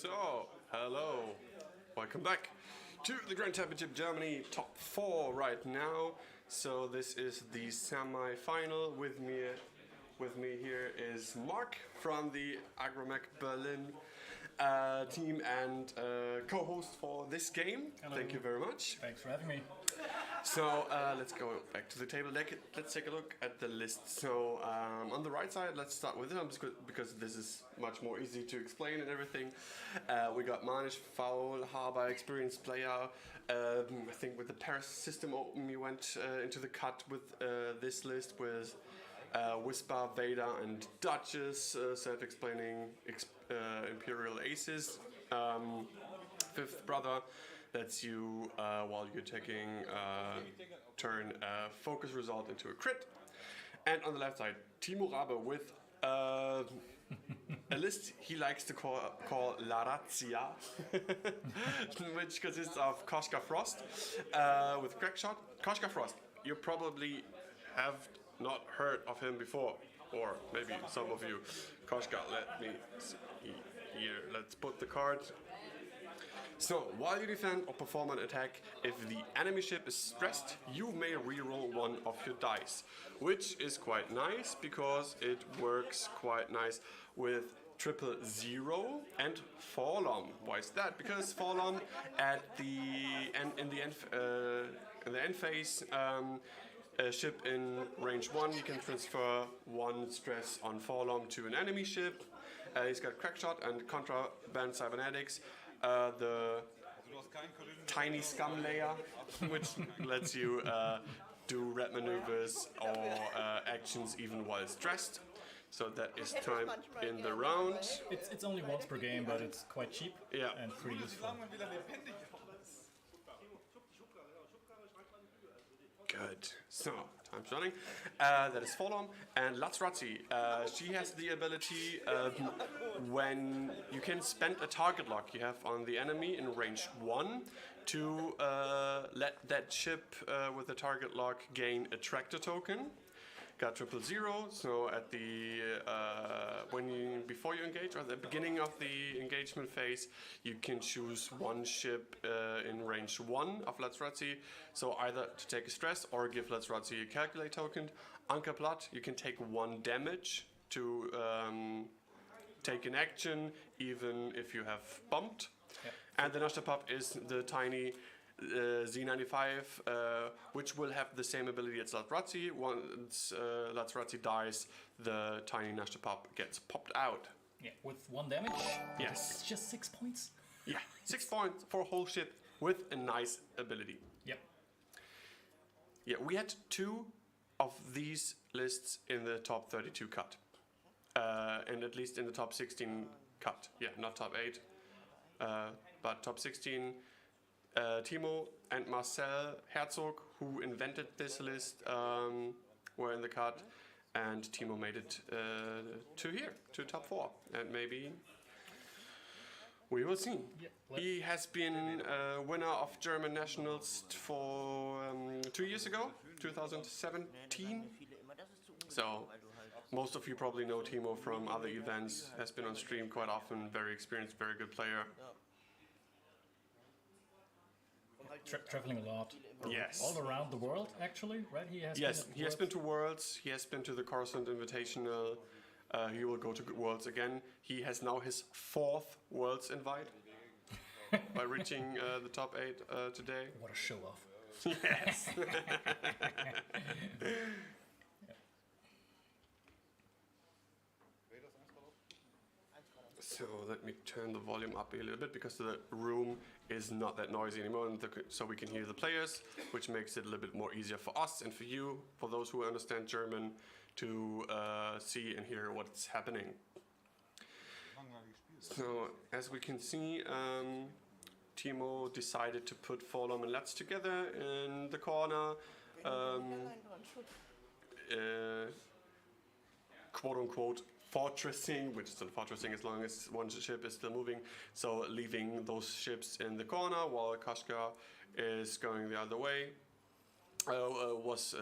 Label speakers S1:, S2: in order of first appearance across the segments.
S1: So, hello, welcome back to the Grand Championship Germany Top 4 right now. So this is the semi-final. With me here is Mark from the Agromech Berlin team and co-host for this game.
S2: Hello.
S1: Thank you very much.
S2: Thanks for having me.
S1: So let's go back to the table. Let's take a look at the list. So on the right side, let's start with them because this is much more easy to explain and everything. We got Manish, Faulhaber, experienced player. I think with the Paris system open, we went into the cut with this list with Whisper, Vader, and Duchess, self-explaining Imperial Aces. Fifth brother. Lets you, while you're taking turn focus result into a crit. And on the left side, Timo Raabe with a list he likes to call La Razzia, which consists of Koshka Frost with Crack Shot. Koshka Frost, you probably have not heard of him before, or maybe some of you. Koshka, let me see here. Let's put the card. So, while you defend or perform an attack, if the enemy ship is stressed, you may reroll one of your dice, which is quite nice because it works quite nice with 000 and Faulhaber. Why is that? Because Faulhaber at the end, in the end phase, a ship in range 1, you can transfer 1 stress on Faulhaber to an enemy ship. He's got Crack Shot and Contraband Cybernetics. The tiny scum layer, which lets you do red maneuvers or actions even while stressed. So that is time in the round.
S2: It's only once per game, but it's quite cheap and pretty useful.
S1: Good. So, time's running. That is Faulhaber. And Lazrazzi, she has the ability when you can spend a target lock you have on the enemy in range 1 to let that ship with the target lock gain a tractor token. Got 000, so at the before you engage or at the beginning of the engagement phase, you can choose one ship in range 1 of Lazrazzi. So either to take a stress or give Lazrazzi a calculate token. Ankerplatt, you can take 1 damage to take an action even if you have bumped. Yep. And the Nashtapap is the tiny Z95, which will have the same ability as Lazrazzi. Once Lazrazzi dies, the tiny Nashtapap gets popped out.
S2: Yeah, with 1 damage?
S1: Yes.
S2: It's just 6 points?
S1: Yeah, 6 points for a whole ship with a nice ability.
S2: Yep.
S1: Yeah, we had 2 of these lists in the top 32 cut. And at least in the top 16 cut. Yeah, not top 8, but top 16. Timo and Marcel Herzog, who invented this list, were in the cut, and Timo made it to top 4, and maybe we will see.
S2: Yep.
S1: He has been winner of German Nationals for 2 years ago, 2017. So most of you probably know Timo from other events, has been on stream quite often, very experienced, very good player.
S2: Traveling a lot.
S1: Yes.
S2: All around the world, actually, right? He has
S1: been to Worlds. He has been to the Coruscant Invitational. He will go to Worlds again. He has now his 4th Worlds invite by reaching the top 8 today.
S2: What a show off.
S1: Yes. So let me turn the volume up a little bit because the room is not that noisy anymore, and so we can hear the players, which makes it a little bit more easier for us and for you, for those who understand German, to see and hear what's happening. So as we can see, Timo decided to put Faulhaber and Lutz together in the corner. quote unquote fortressing, which is still fortressing as long as one ship is still moving. So leaving those ships in the corner while Kashgar is going the other way. Was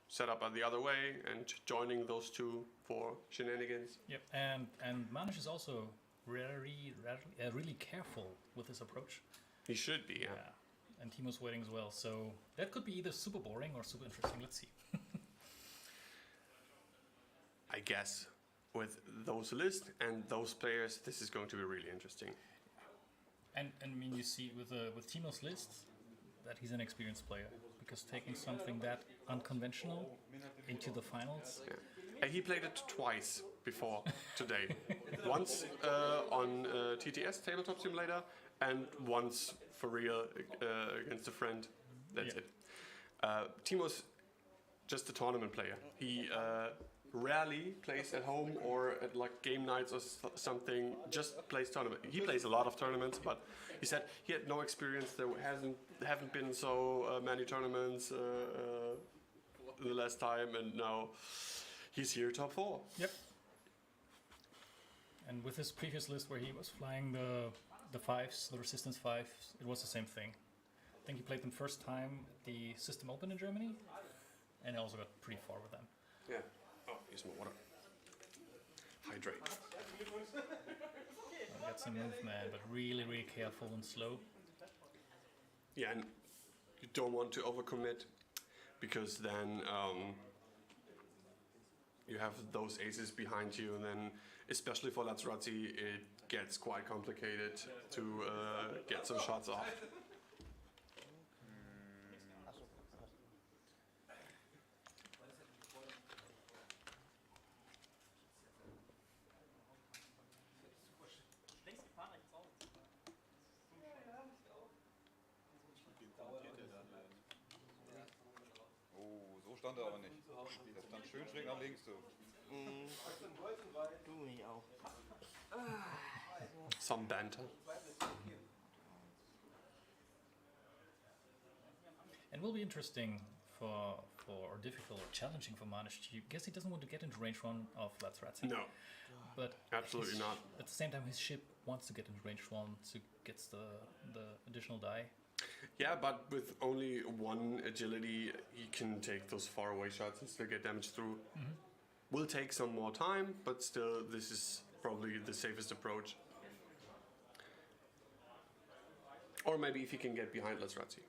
S1: set up the other way and joining those two for shenanigans.
S2: Yep, and Manish is also really careful with his approach.
S1: He should be, yeah.
S2: And Timo's waiting as well, so that could be either super boring or super interesting. Let's see.
S1: I guess with those lists and those players, this is going to be really interesting.
S2: And I mean, you see with Timo's list that he's an experienced player, because taking something that unconventional into the finals.
S1: Yeah. And he played it twice before today. Once on TTS Tabletop Simulator, and once for real against a friend. That's it. Timo's just a tournament player. He rarely plays at home or at like game nights or something. Just plays tournament. He plays a lot of tournaments, but he said he had no experience. There haven't been so many tournaments the last time, and now he's here top 4.
S2: Yep. And with his previous list where he was flying the fives, the resistance fives, it was the same thing. I think he played them first time at the System Open in Germany, and he also got pretty far with them.
S1: Yeah. Oh, here's more water. Hydrate.
S2: Got some movement, but really, really careful and slow.
S1: Yeah, and you don't want to overcommit, because then you have those aces behind you, and then especially for Lazrazzi, it gets quite complicated to get some shots off.
S3: Stand er aber nicht. Der stand schön schräg nach links. So.
S4: Du mich auch.
S1: Some banter.
S2: And will be interesting or difficult or challenging for Manish. I guess he doesn't want to get into range 1 of Lazrazzi.
S1: No.
S2: But
S1: absolutely not.
S2: At the same time, his ship wants to get into range 1 to get the additional die.
S1: Yeah, but with only 1 agility, he can take those faraway shots and still get damage through. Mm-hmm. Will take some more time, but still, this is probably the safest approach. Or maybe if he can get behind Lazrazzi.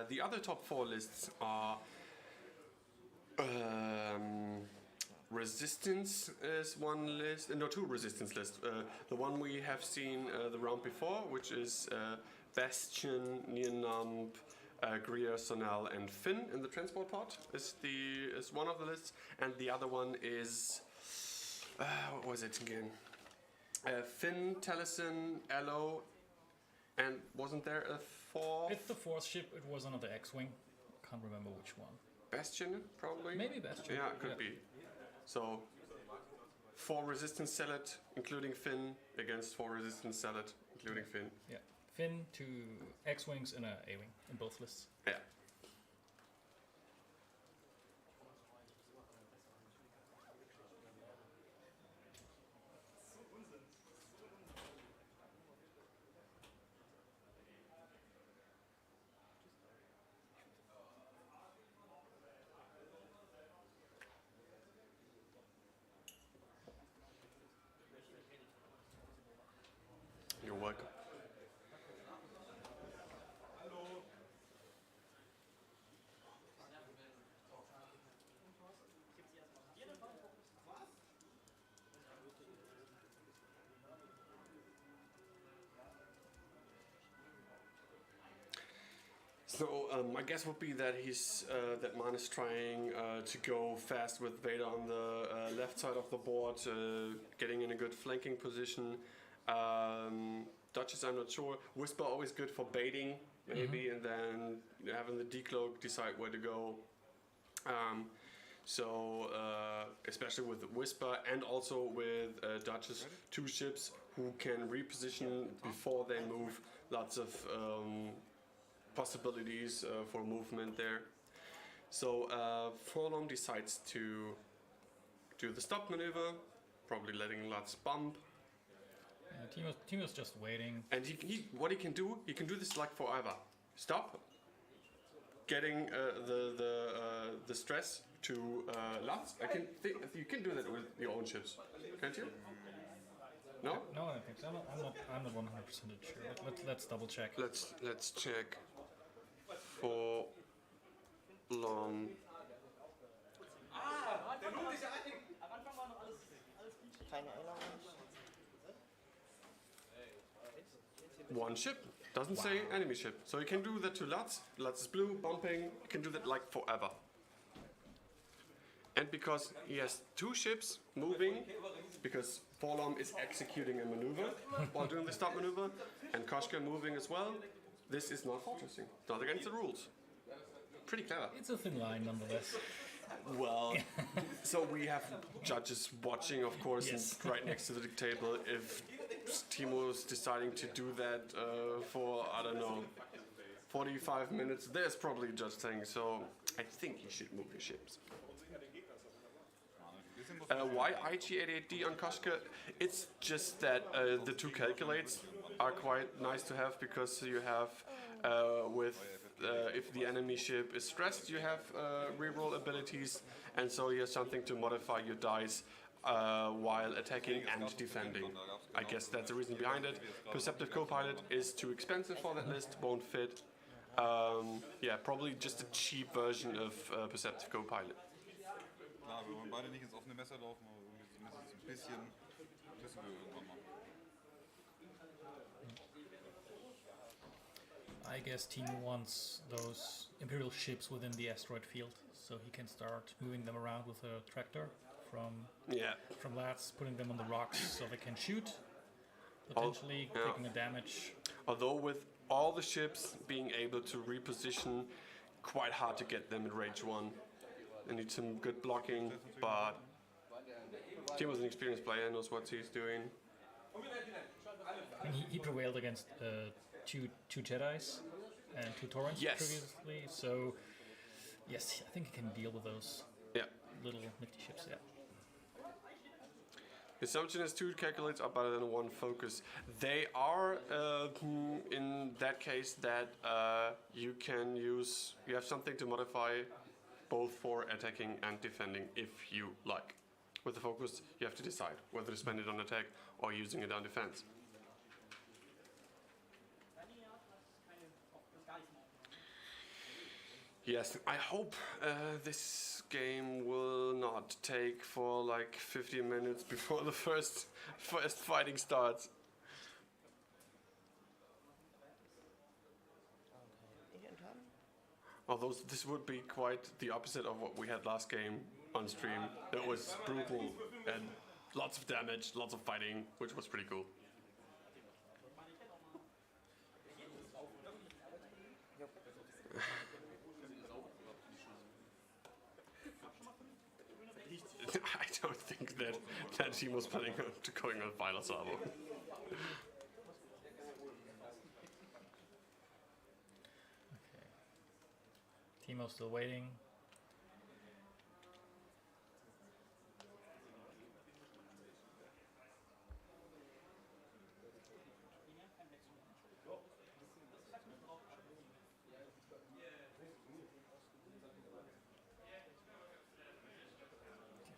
S1: The other top 4 lists are Resistance is one list, no, 2 resistance lists. The one we have seen the round before, which is Bastion, Nienamp, Greer, Sonal, and Finn in the transport pod is one of the lists, and the other one is what was it again? Finn, Taliesin, Elo, and wasn't there a 4th?
S2: It's the 4th ship. It was another X-wing. Can't remember which one.
S1: Bastion, probably.
S2: Maybe Bastion.
S1: Yeah, it could be. So 4 resistance salad, including Finn, against 4 resistance salad, including Finn.
S2: Yeah, Finn, 2 X-wings and a A-wing in both lists.
S1: Yeah. You're welcome. So my guess would be that that Man is trying to go fast with Vader on the left side of the board, getting in a good flanking position. Duchess, I'm not sure. Whisper always good for baiting, maybe, and then having the decloak decide where to go. So especially with Whisper and also with Duchess, 2 ships who can reposition before they move. Lots of possibilities for movement there. So Faulhaber decides to do the stop maneuver, probably letting Lutz bump.
S2: Timo's just waiting.
S1: And what he can do this like forever. Stop, getting the stress to Lutz. You can do that with your own ships, can't you? No?
S2: No, I don't think so. I'm not 100% sure. Let's double check.
S1: Let's check for long.
S4: Keine Erinnerung.
S1: One ship. Doesn't say enemy ship. So you can do that to Lutz. Lutz is blue, bumping. You can do that like forever. And because he has two ships moving, because Faulhaber is executing a maneuver while doing the stop maneuver, and Koshka moving as well, this is not fortressing. Not against the rules. Pretty clever.
S2: It's a thin line nonetheless.
S1: Well, so we have judges watching, of course,
S2: Yes.
S1: and right next to the table. If Timo is deciding to do that for, I don't know, 45 minutes, there's probably a judge saying, so I think you should move your ships. Why IG88D on Koshka? It's just that the two calculates are quite nice to have, because you have if the enemy ship is stressed, you have reroll abilities, and so you have something to modify your dice while attacking and defending. I guess that's the reason behind it. Perceptive Copilot is too expensive for that list, won't fit. Yeah, probably just a cheap version of Perceptive Copilot.
S3: Klar, wir wollen beide nicht ins offene Messer laufen, aber irgendwie zumindest ein bisschen wissen wir irgendwann mal.
S2: I guess Timo wants those Imperial ships within the asteroid field, so he can start moving them around with a tractor from Lats, putting them on the rocks so they can shoot, potentially taking a damage.
S1: Although with all the ships being able to reposition, quite hard to get them in range 1. They need some good blocking, but Timo's an experienced player, knows what he's doing.
S2: And he prevailed against two Jedis and two Torrents previously, so yes, I think he can deal with those little nifty ships. Yeah.
S1: The assumption is 2 calculates are better than 1 focus. They are in that case that you have something to modify both for attacking and defending if you like. With the focus, you have to decide whether to spend it on attack or using it on defense. Yes, I hope this game will not take for like 15 minutes before the first fighting starts. Although this would be quite the opposite of what we had last game on stream. It was brutal and lots of damage, lots of fighting, which was pretty cool. I don't think that team was planning on going on Faulhaber.
S2: Timo's still waiting.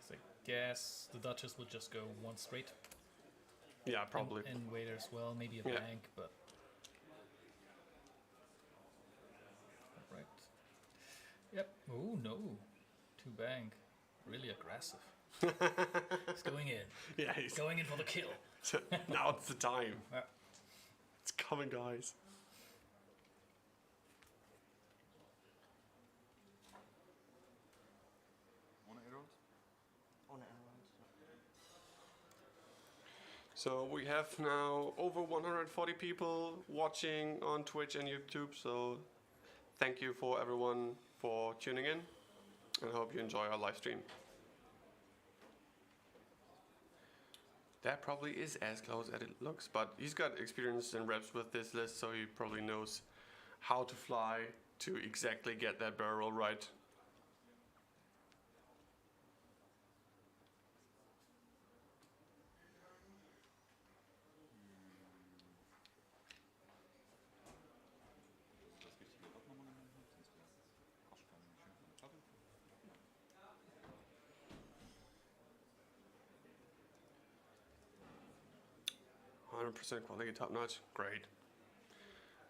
S2: I guess the Duchess would just go one straight.
S1: Yeah, probably.
S2: And Wader as well, maybe a bank, but. Right. Yep. Oh no. 2 bank. Really aggressive. He's going in.
S1: Yeah, he's
S2: Going in for the kill.
S1: now it's the time.
S2: Yeah.
S1: It's coming, guys.
S3: Ohne Arrows?
S4: Ohne Arrows.
S1: So we have now over 140 people watching on Twitch and YouTube, so thank you for everyone for tuning in, and I hope you enjoy our live stream. That probably is as close as it looks, but he's got experience and reps with this list, so he probably knows how to fly to exactly get that barrel roll right.
S3: Das richtige Rad nochmal genommen hat, sonst wäre Koschka nämlich schön von der Platte.
S1: 100% quality, top notch. Great.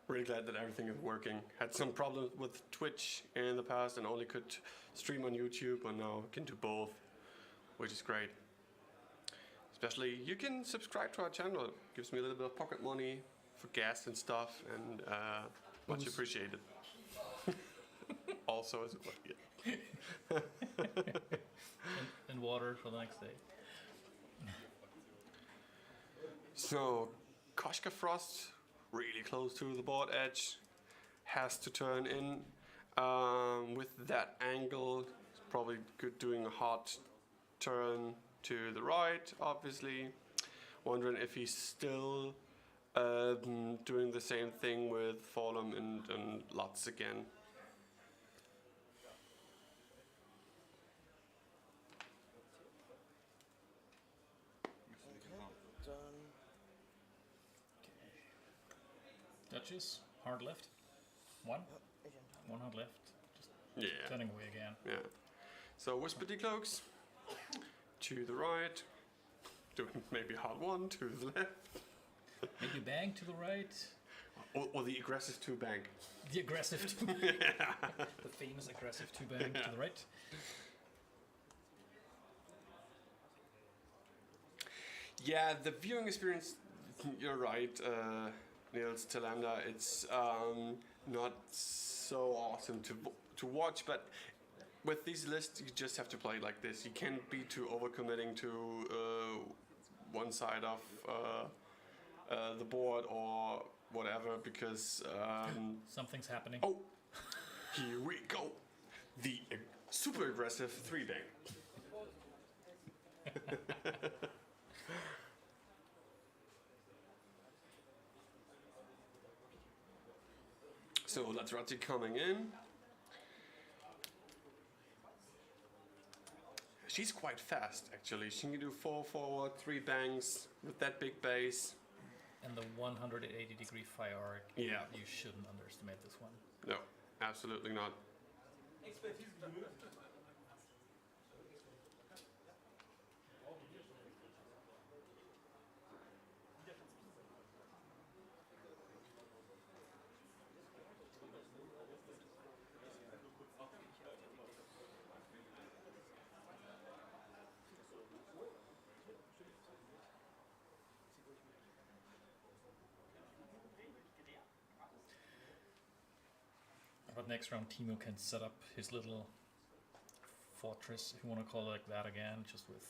S1: Really glad that everything is working. Had some problems with Twitch in the past and only could stream on YouTube, but now can do both, which is great. Especially, you can subscribe to our channel. It gives me a little bit of pocket money for gas and stuff, and much appreciated. Also, as well, yeah.
S2: and water for the next day.
S1: So, Koschka Frost, really close to the board edge, has to turn in. With that angle, it's probably good doing a hard turn to the right, obviously. Wondering if he's still doing the same thing with Faulhaber and Lutz again.
S4: Dann
S2: Duchess, hard left. One.
S4: ich entscheide.
S2: One hard left. Just
S1: Yeah.
S2: turning away again.
S1: Yeah. So Whisper Decloaks to the right, doing maybe hard one to the left,
S2: Maybe bang to the right.
S1: or the aggressive two bank.
S2: The aggressive two the famous aggressive two bang to the right.
S1: Yeah, the viewing experience, you're right, Niels Telanda, it's not so awesome to watch, but with these lists, you just have to play like this. You can't be too overcommitting to one side of the board or whatever, because...
S2: Something's happening.
S1: oh, here we go. The super aggressive three bank. So Latrati coming in. She's quite fast, actually. She can do 4 forward, 3 bangs with that big base.
S2: And the 180-degree fire arc.
S1: Yeah.
S2: You shouldn't underestimate this one.
S1: No, absolutely not.
S2: But next round, Timo can set up his little fortress, if you want to call it like that again, just with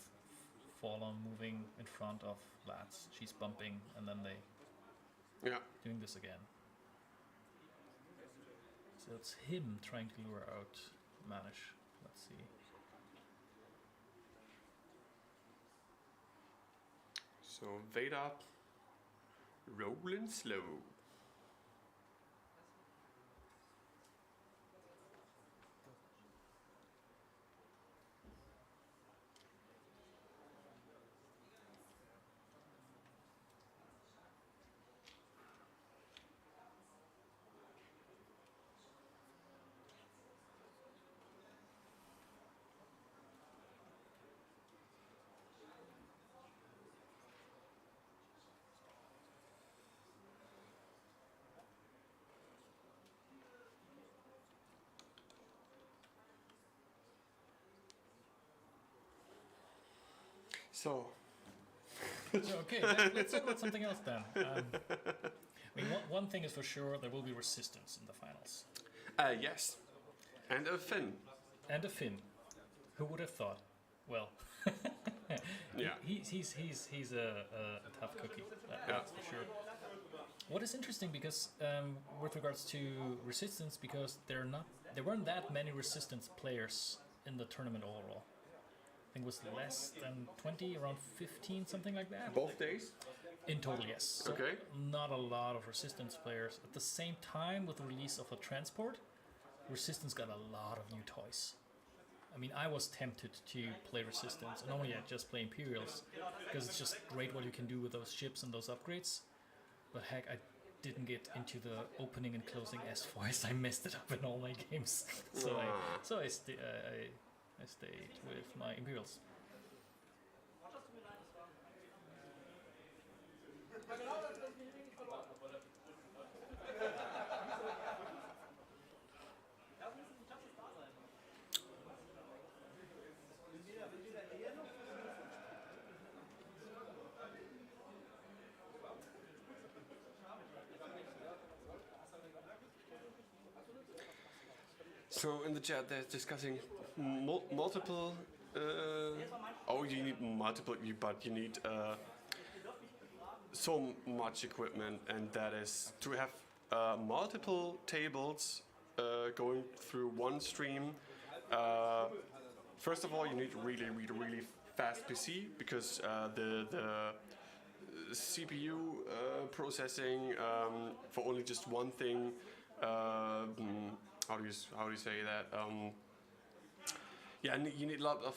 S2: Faulhaber moving in front of Lats. She's bumping, and then they
S1: Yeah.
S2: doing this again. So it's him trying to lure out Manish. Let's see.
S1: So Veda rolling slow. So,
S2: So, okay, let's talk about something else then. I mean, one thing is for sure, there will be resistance in the finals.
S1: yes. And a fin.
S2: And a Finn. Who would have thought? Well,
S1: Yeah.
S2: he's a tough cookie, that's for sure. What is interesting, because with regards to resistance, because there weren't that many resistance players in the tournament overall. think it was less than 20, around 15, something like that.
S1: Both days?
S2: In total, yes. So
S1: Okay.
S2: not a lot of Resistance players. At the same time, with the release of the Transport, Resistance got a lot of new toys. I mean, I was tempted to play Resistance, and normally I just play Imperials, because it's just great what you can do with those ships and those upgrades. But heck, I didn't get into the opening and closing S4s. I messed it up in all my games. so I stayed with my Imperials.
S1: So in the chat, they're discussing multiple. You need multiple, but you need so much equipment, and that is to have multiple tables going through one stream. First of all, you need really fast PC, because the CPU processing for only just one thing. How do you say that? You need a lot of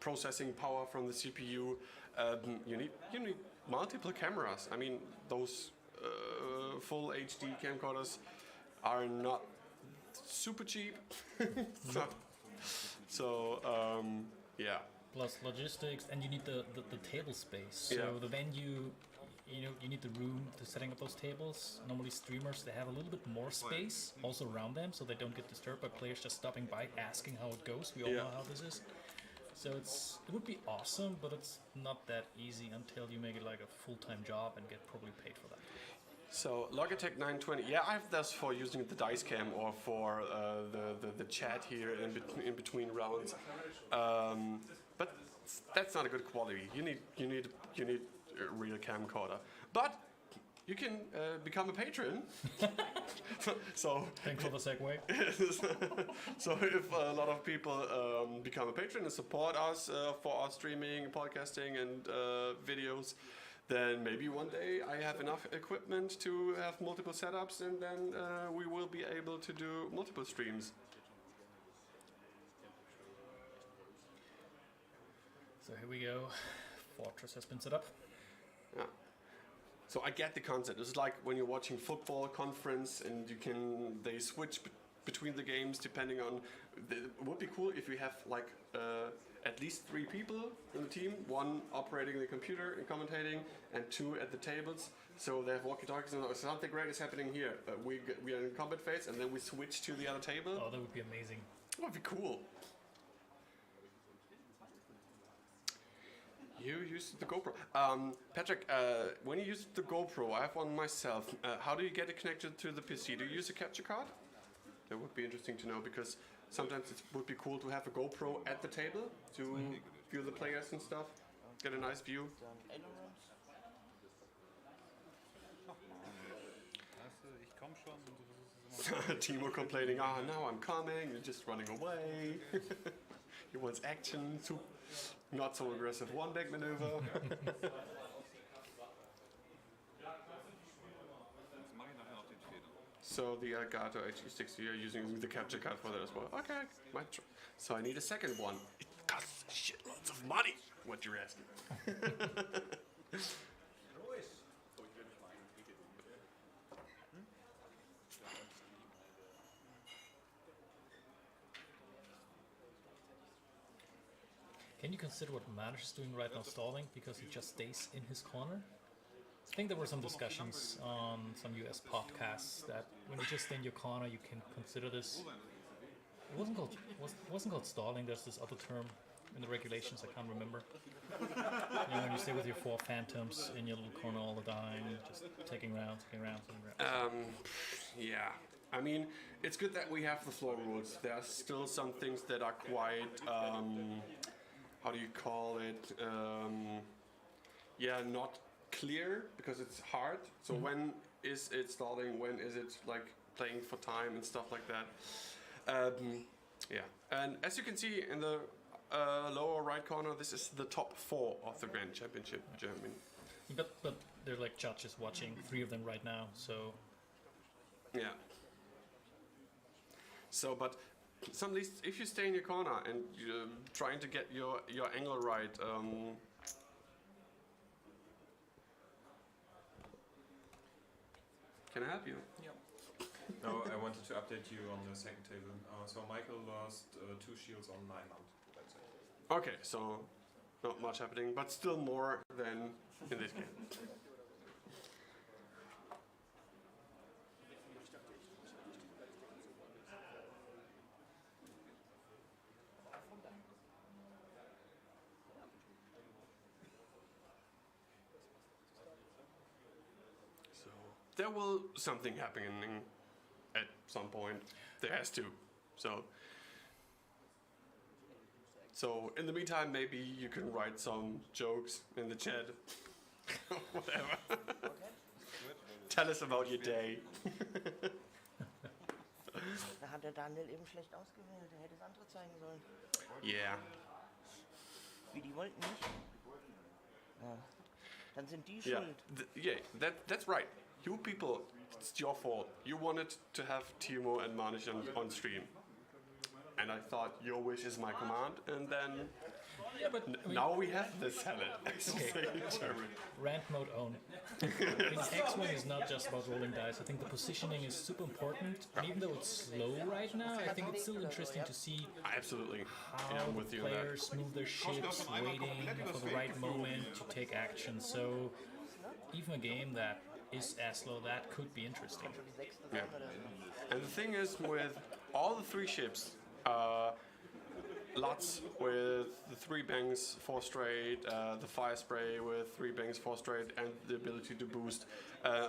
S1: processing power from the CPU. You need multiple cameras. I mean, those full HD camcorders are not super cheap. Yeah.
S2: Plus logistics, and you need the table space. So the venue, you need the room to setting up those tables. Normally streamers, they have a little bit more space also around them, so they don't get disturbed by players just stopping by asking how it goes. We all know how this is. So it would be awesome, but it's not that easy until you make it like a full-time job and get probably paid for that.
S1: So Logitech 920, I have this for using the dice cam or for the chat here in between rounds, but that's not a good quality. You need a real camcorder, but you can become a patron. So
S2: thanks for the segue.
S1: So if a lot of people become a patron and support us for our streaming, podcasting, and videos, then maybe one day I have enough equipment to have multiple setups, and then we will be able to do multiple streams.
S2: So here we go. Fortress has been set up.
S1: Yeah. So I get the concept. It's like when you're watching football conference, and they switch between the games depending on. It would be cool if we have like at least 3 people in the team, 1 operating the computer and commentating, and 2 at the tables. So they have walkie-talkies, and something great is happening here. We are in combat phase, and then we switch to the other table.
S2: Oh, that would be amazing.
S1: That would be cool. You used the GoPro. Patrick, when you use the GoPro, I have one myself. How do you get it connected to the PC? Do you use a capture card? That would be interesting to know, because sometimes it would be cool to have a GoPro at the table to view the players and stuff. Get a nice view. Timo complaining, now I'm coming, you're just running away. He wants action, not so aggressive one-deck maneuver. So the Elgato HD60, you're using the capture card for that as well. Okay, might try. So I need a second one. It costs shitloads of money, what you're asking.
S2: Can you consider what Manish is doing right now, stalling, because he just stays in his corner? I think there were some discussions on some US podcasts that when you just stay in your corner, you can consider this. It wasn't called stalling. There's this other term in the regulations. I can't remember. When you stay with your 4 phantoms in your little corner all the time, just taking rounds.
S1: Yeah. I mean, it's good that we have the floor rules. There are still some things that are quite, how do you call it? Not clear, because it's hard. So when is it stalling? When is it like playing for time and stuff like that? And as you can see in the lower right corner, this is the top 4 of the Grand Championship Germany.
S2: But they're like judges watching, 3 of them right now, so...
S1: Yeah. So, but at least if you stay in your corner and you're trying to get your angle right, can I help you?
S5: Yeah. No, I wanted to update you on the second table. So Michael lost 2 shields on 9 mount. That's it.
S1: Okay, so not much happening, but still more than in this game. So there will something happening at some point. There has to. So in the meantime, maybe you can write some jokes in the chat. Whatever. Tell us about your day.
S4: Da hat der Daniel eben schlecht ausgewählt. Er hätte das andere zeigen sollen.
S1: Yeah.
S4: Wie, die wollten nicht? Ja. Dann sind die
S1: Yeah.
S4: schuld.
S1: That's right. You people, it's your fault. You wanted to have Timo and Manish on stream. And I thought your wish is my command, and then
S2: Yeah, but I mean,
S1: now we have this salad.
S2: rant mode on. I mean, X-Wing is not just about rolling dice. I think the positioning is super important. And even though it's slow right now, I think it's still interesting to see
S1: Absolutely.
S2: how
S1: Yeah, I'm
S2: the
S1: with you on that.
S2: players move their ships, waiting for the right moment to take action. So even a game that is as slow, that could be interesting.
S4: Die sechste
S1: Yeah.
S4: Runde oder so.
S1: And the thing is, with all the 3 ships, lots with the 3 bangs 4 straight, the fire spray with 3 bangs 4 straight, and the ability to boost,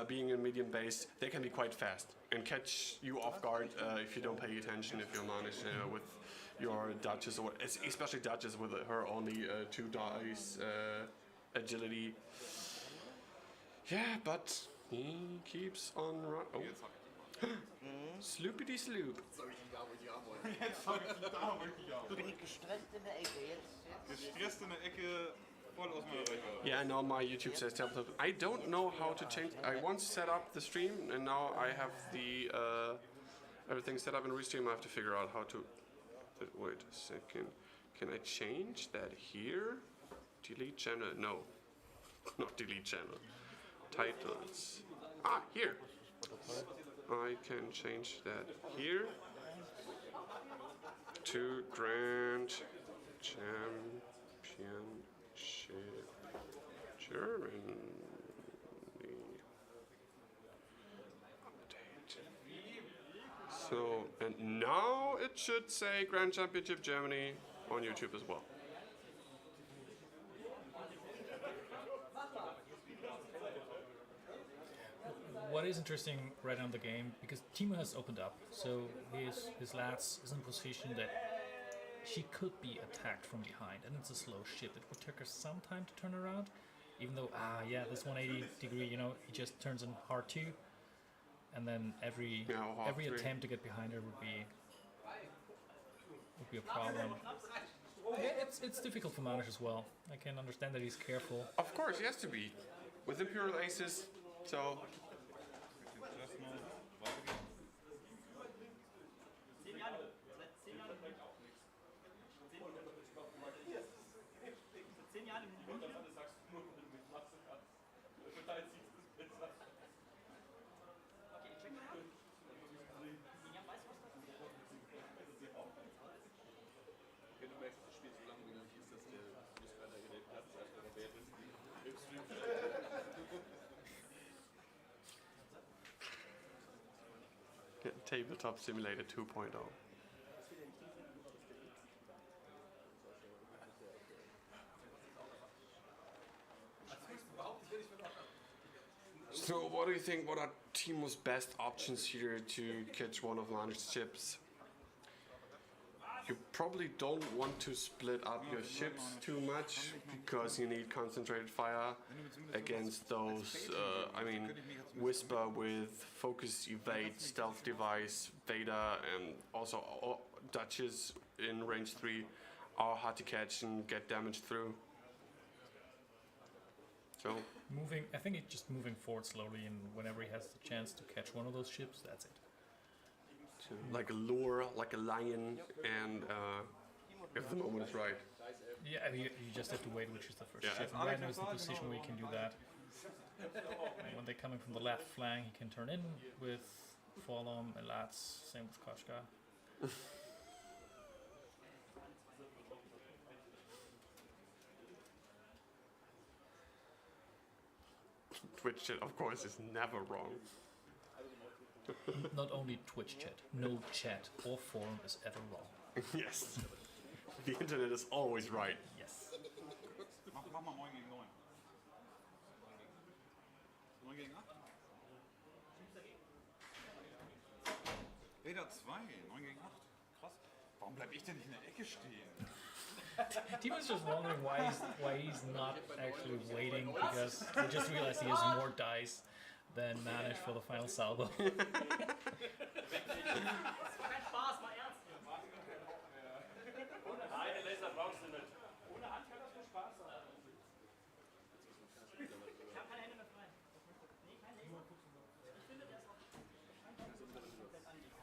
S1: being in medium base, they can be quite fast and catch you off guard if you don't pay attention. If you're Manish with your Duchess, or especially Duchess with her only 2 dice agility. Yeah, but he keeps on running. Oh. Sloopity sloop.
S4: Bin ich gestresst in der Ecke. Jetzt.
S3: Gestresst in der Ecke, voll aus meiner Reichweite.
S1: Yeah, now my YouTube says tablet. I don't know how to change. I once set up the stream, and now I have the everything set up in Restream. I have to figure out how to. Wait a second. Can I change that here? Delete channel? No, not delete channel. Titles. Ah, here. I can change that here to Grand Championship Germany. Update. So, and now it should say Grand Championship Germany on YouTube as well.
S2: What is interesting right now in the game, because Timo has opened up, so his lads is in a position that she could be attacked from behind, and it's a slow ship. It would take her some time to turn around, even though, this 180 degree, he just turns in hard 2, and then every
S1: three.
S2: attempt to get behind her would be a problem. Yeah, it's difficult for Manish as well. I can understand that he's careful.
S1: Of course, he has to be. With Imperial Aces, so... Tabletop Simulator 2.0. So what do you think, what are Timo's best options here to catch one of Manish's ships? You probably don't want to split up your ships too much because you need concentrated fire against those, Whisper with Focus, Evade, Stealth Device, Vader, and also Duchess in range 3 are hard to catch and get damage through. So
S2: Moving, I think it's just moving forward slowly, and whenever he has the chance to catch one of those ships, that's it.
S1: like a lure, like a lion, and if the moment is right.
S2: Yeah, you just have to wait which is the first
S1: Yeah.
S2: ship. And right now is the position where he can do that. And when they're coming from the left flank, he can turn in with Faulhaber and Lats, same with Koshka.
S1: Twitch chat, of course, is never wrong.
S2: Not only Twitch chat, no chat or forum is ever wrong.
S1: Yes. The internet is always right.
S2: Yes.
S3: Mach mal 9 gegen 9. 9 gegen 8? Räder 2, 9 gegen 8. Krass. Warum bleib ich denn nicht in der Ecke stehen?
S2: Timo's just wondering why he's not actually waiting, because he just realized he has more dice than Manish for the final salvo.
S6: Kein Spaß, mal ernst. Nein, den Laser brauchst du nicht. Ohne Hand kann das nur Spaß sein. Ich habe keine Hände mehr frei. Nee, kein Laser. Ich finde, der ist auch komplett anliegen.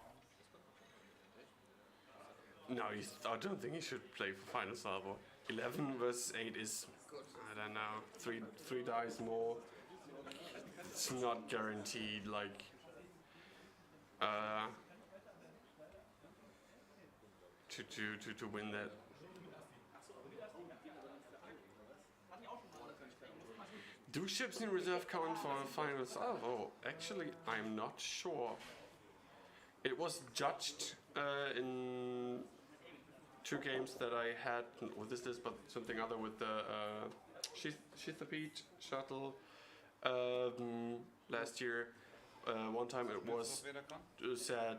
S1: No, I don't think he should play for final salvo. 11 versus 8 is, I don't know, three dice more. It's not guaranteed, like, to win that. Do ships in reserve count for a final salvo? Actually, I'm not sure. It was judged in 2 games that I had with this, but something other with the Chesapeake shuttle last year. One time it was said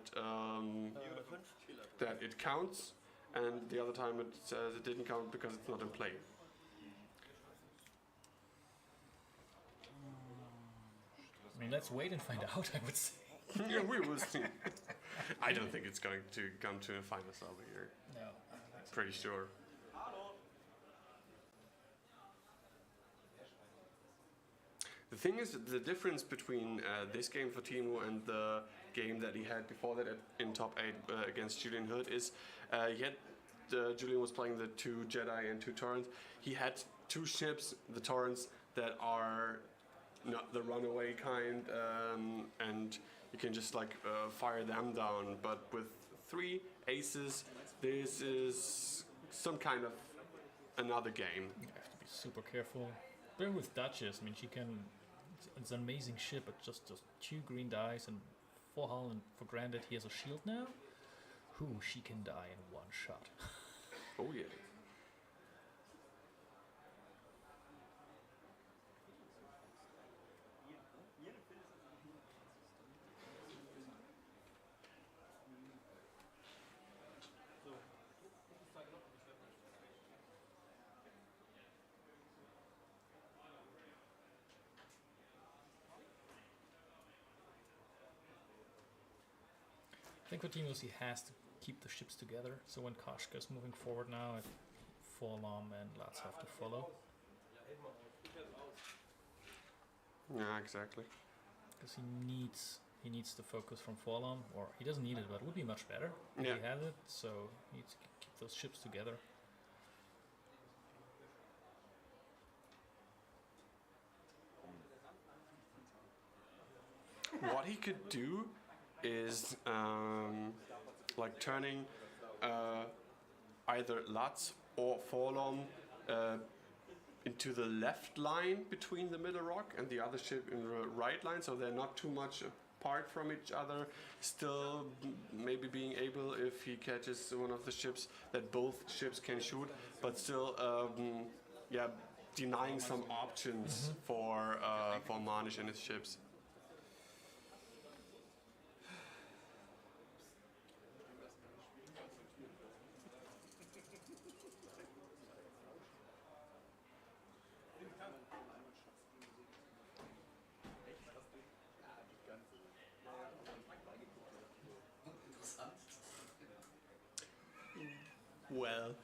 S1: that it counts, and the other time it says it didn't count because it's not in play.
S2: I mean, let's wait and find out, I would say.
S1: Yeah, we will see. I don't think it's going to come to a final salvo here.
S2: No.
S1: Pretty sure. The thing is, the difference between this game for Timo and the game that he had before that in top 8 against Julian Hood is Julian was playing the 2 Jedi and 2 Torrents. He had 2 ships, the Torrents, that are not the runaway kind, and you can just like fire them down. But with 3 aces, this is some kind of another game.
S2: You have to be super careful. But with Duchess, I mean, she can. It's an amazing ship, but just 2 green dice and 4 hull, and for granted he has a shield now. She can die in 1 shot.
S1: Oh yeah.
S2: I think for Timos he has to keep the ships together, so when Koshka is moving forward now, Faulhaber and Lats have to follow.
S1: Yeah, exactly.
S2: Because he needs the focus from Faulhaber, or he doesn't need it, but it would be much better if he had it, so he needs to keep those ships together.
S1: What he could do is like turning either Lats or Faulhaber into the left line between the middle rock and the other ship in the right line, so they're not too much apart from each other, still maybe being able, if he catches one of the ships, that both ships can shoot, but still denying some options for Manish and his ships. Well,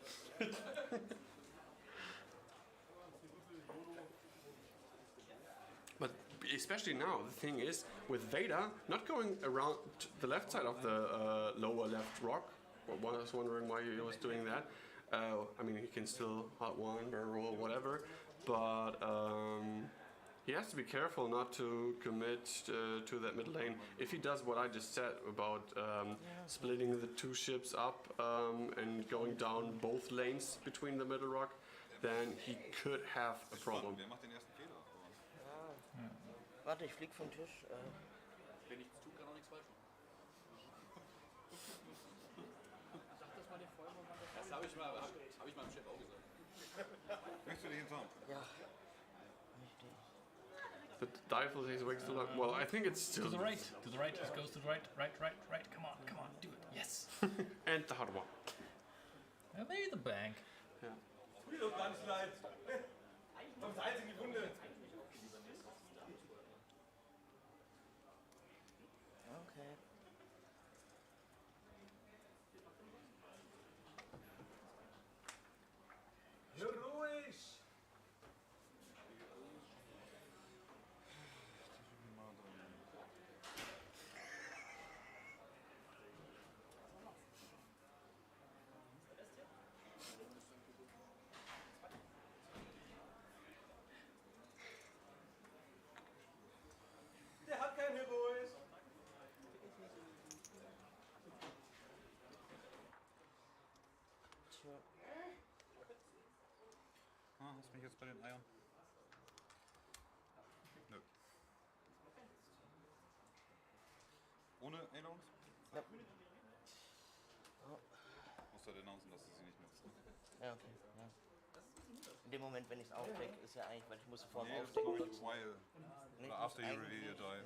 S1: But especially now, the thing is, with Vader not going around the left side of the lower left rock, I was wondering why he was doing that. I mean, he can still hot one, barrel roll, whatever, but he has to be careful not to commit to that mid lane. If he does what I just said about splitting the two ships up and going down both lanes between the middle rock, then he could have a problem.
S3: Wer macht den ersten Fehler?
S4: Warte, ich flieg vom Tisch.
S6: Wenn nichts tut, kann auch nichts falsch machen. Sag das mal den Vollmann. Das habe ich meinem Chef auch gesagt.
S3: Möchtest du dich jetzt haben?
S4: Ja. Richtig.
S1: But Diefel says wakes too long. Well, I think it's still.
S2: To the right. To the right. He goes to the right. Right. Come on. Do it. Yes.
S1: And the hard one.
S2: And maybe the bank.
S1: Yeah.
S6: Tut mir doch gar nicht leid. Das einzige Wunde.
S4: Okay.
S6: Ruhig. Der hat kein Heroisch.
S4: Tja.
S3: Hast mich jetzt bei den Eiern? Nö. Ohne Erinnerungs?
S4: Ja.
S3: Musst du halt announcen, dass du sie nicht nutzt.
S4: Ja, okay. Ja. In dem Moment, wenn ich es aufdecke, ist ja eigentlich, weil ich muss vor dem
S3: Nee, das ist
S4: Aufdecken
S3: glaube ich
S4: nutzen.
S3: while.
S4: Nee,
S3: Oder after you
S4: eigentlich-
S3: reveal your die.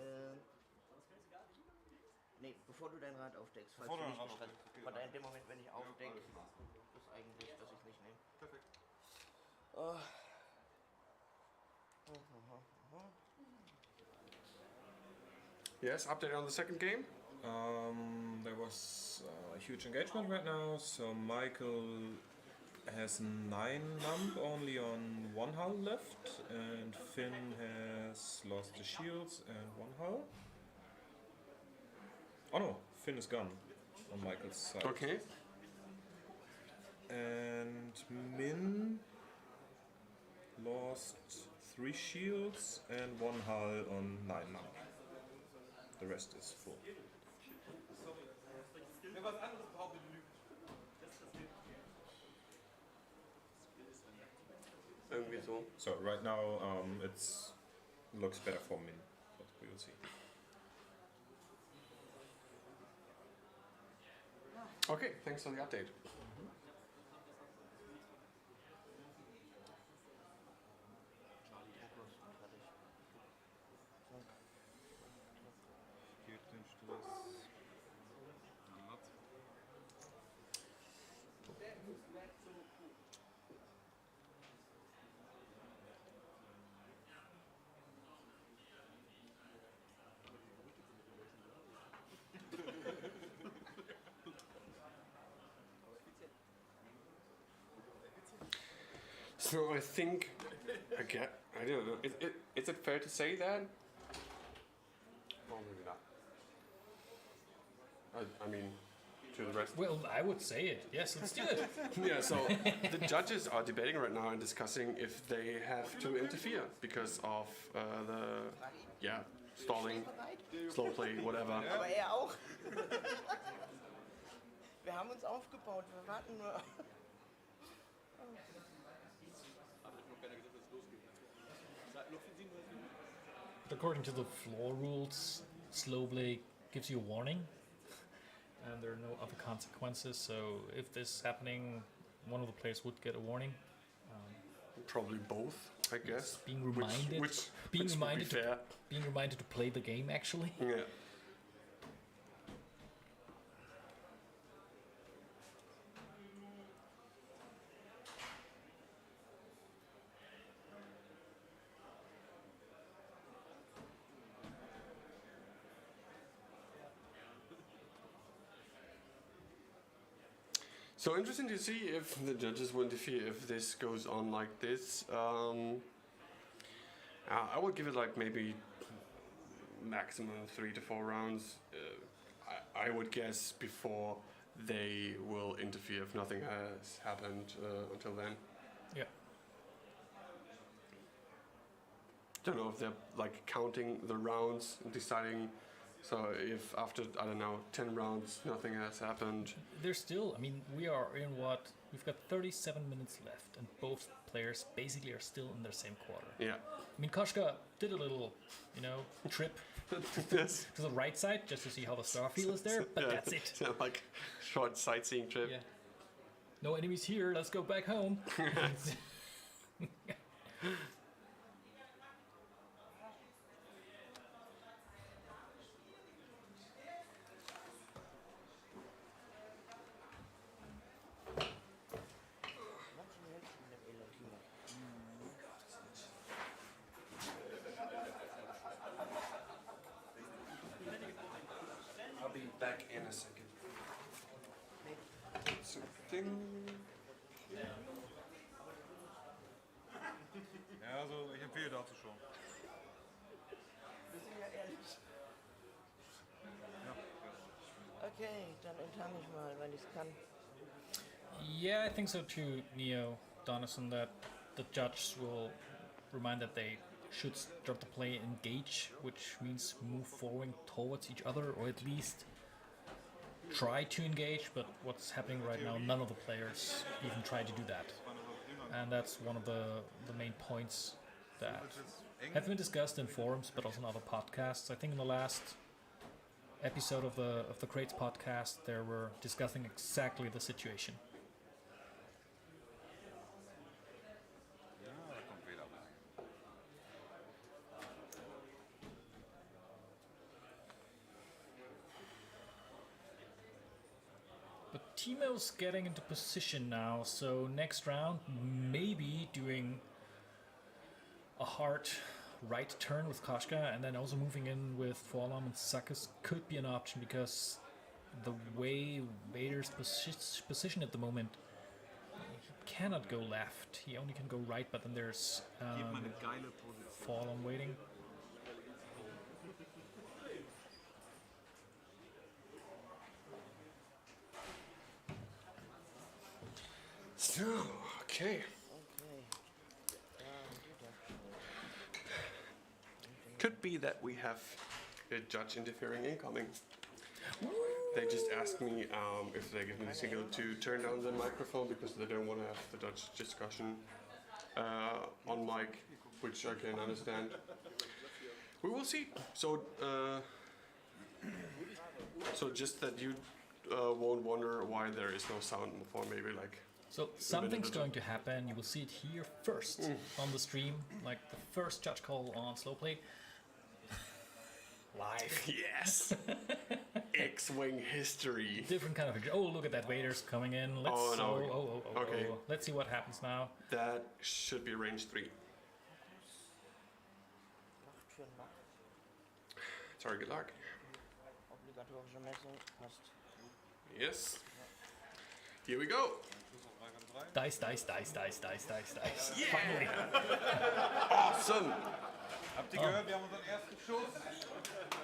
S4: Nee, bevor du dein Rad aufdeckst, falls
S3: Bevor
S4: du
S3: du
S4: nicht
S3: dein Rad
S4: gestresst
S3: aufdeckst, okay,
S4: bist.
S3: ja.
S4: In dem Moment, wenn ich aufdecke,
S3: alles klar.
S4: ist eigentlich, dass ich nicht nehme.
S3: Perfekt.
S4: Oh.
S1: Yes, update on the second game.
S5: There was a huge engagement right now, so Michael has 9 numb only on 1 hull left, and Finn has lost the shields and 1 hull. Oh no, Finn is gone on Michael's side.
S1: Okay.
S5: And Min lost 3 shields and 1 hull on 9 numb. The rest is full.
S6: Wer was anderes behauptet, lügt.
S1: Irgendwie so.
S5: So right now it's looks better for Min, but we will see.
S1: Okay, thanks for the update.
S3: Geht den Stress. Glatt.
S1: So I think, again, I don't know. Is it fair to say that? Well, maybe not. I mean, to the rest.
S2: Well, I would say it. Yes, let's do it.
S1: Yeah. So the judges are debating right now and discussing if they have to interfere because of the stalling, slow play, whatever.
S4: Aber er auch. Wir haben uns aufgebaut, wir warten nur.
S6: Hat noch keiner gesagt, dass es losgeht. Lupfen Sie nur.
S2: According to the floor rules, slow play gives you a warning, and there are no other consequences. So if this is happening, one of the players would get a warning.
S1: Probably both, I guess.
S2: Being reminded,
S1: which
S2: being
S1: would be
S2: reminded,
S1: fair.
S2: being reminded to play the game. Actually,
S1: Yeah. So interesting to see if the judges will interfere if this goes on like this. I would give it like maybe maximum 3 to 4 rounds. I would guess before they will interfere if nothing has happened until then.
S2: Yeah.
S1: Don't know if they're like counting the rounds and deciding. So if after, I don't know, 10 rounds nothing has happened.
S2: There's still, I mean, we are in what? We've got 37 minutes left, and both players basically are still in their same quarter.
S1: Yeah.
S2: I mean, Koshka did a little, trip
S1: Yes.
S2: to the right side just to see how the star field is there, but that's it.
S1: Like short sightseeing trip.
S2: Yeah. No enemies here, let's go back home.
S1: I'll be back in a second. So, ding.
S3: Ja, also ich empfehle da zu schauen.
S4: Wir sind ja ehrlich. Okay, dann enttarn ich mal, weil ich es kann.
S2: Yeah, I think so too, Neo Donison, that the judges will remind that they should start the play engage, which means move forward towards each other, or at least try to engage, but what's happening right now, none of the players even try to do that. And that's one of the main points that have been discussed in forums, but also in other podcasts. I think in the last episode of the Crates podcast, they were discussing exactly the situation.
S3: Ja, da kommt wieder.
S2: But Timo's getting into position now, so next round, maybe doing a hard right turn with Koshka and then also moving in with Faulhaber and Sakis could be an option, because the way Vader's position at the moment, he cannot go left, he only can go right, but then there's Faulhaber waiting.
S1: So, okay. Could be that we have a judge interfering incoming. They just asked me if they give me the signal to turn down the microphone because they don't want to have the Dutch discussion on mic, which I can understand. We will see. So, so just that you won't wonder why there is no sound for maybe like.
S2: So something's going to happen. You will see it here first on the stream, like the first judge call on slow play. Live.
S1: Yes. X-wing history.
S2: Different kind of. Oh, look at that Vader's coming in. Let's.
S1: Oh, no.
S2: Okay.
S1: Okay.
S2: Let's see what happens now.
S1: That should be range 3.
S4: Macht für Nacht.
S1: Target lock.
S4: Obligatorische Messung passt.
S1: Yes. Here we go.
S2: Dice. Yeah. Finally.
S1: Awesome.
S3: Habt ihr gehört, wir haben unseren ersten Schuss.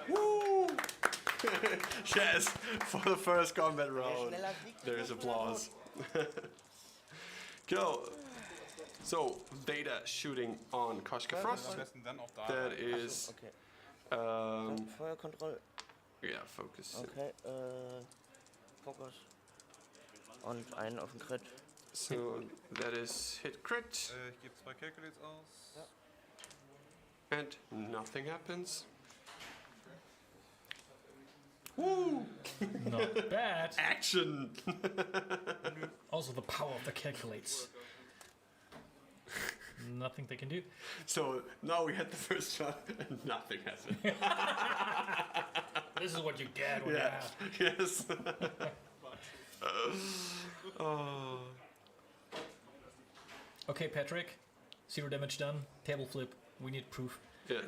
S1: Woo! Yes, for the first combat round.
S4: schneller fliegt,
S1: There is applause. Go. So, Vader shooting on Koshka
S3: Am
S1: Frost.
S3: besten dann auch da.
S1: That is,
S4: Okay.
S1: um,
S4: Feuerkontrolle.
S1: yeah, focus.
S4: Okay, Fokus. Und einen auf den Crit.
S1: So, that is hit crit,
S3: Ich gebe 2 Calculates aus.
S1: and nothing happens. Woo!
S2: Not bad.
S1: Action!
S2: Also the power of the calculates. Nothing they can do.
S1: So, now we had the first shot, and nothing happened.
S2: This is what you get when you
S1: Yeah,
S2: have.
S1: yes. Oh.
S2: Okay, Patrick. 0 damage done. Table flip. We need proof.
S1: Yes.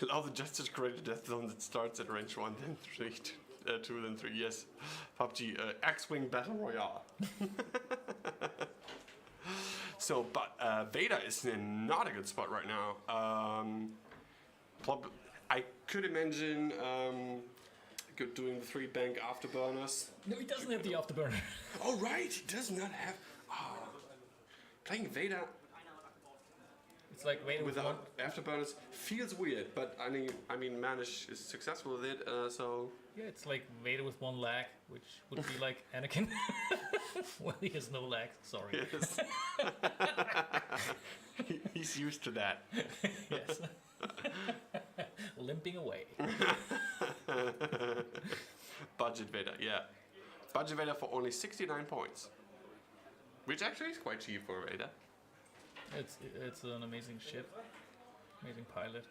S1: Allow the just to create a death zone that starts at range 1, then 3, 2, then 3. Yes. PUBG, X-Wing Battle Royale. So, but Vader is in not a good spot right now. I could imagine doing the 3 bank afterburners.
S2: No, he doesn't have the afterburner.
S1: Oh, right, he does not have. Oh. Playing Vader
S2: It's like Vader with one.
S1: without afterburners feels weird, but I mean, Manish is successful with it, so.
S2: Yeah, it's like Vader with one leg, which would be like Anakin. Well, he has no legs. Sorry.
S1: Yes. He's used to that.
S2: Yes. Limping away.
S1: Budget Vader, yeah. Budget Vader for only 69 points. Which actually is quite cheap for a Vader.
S2: It's an amazing ship, amazing pilot.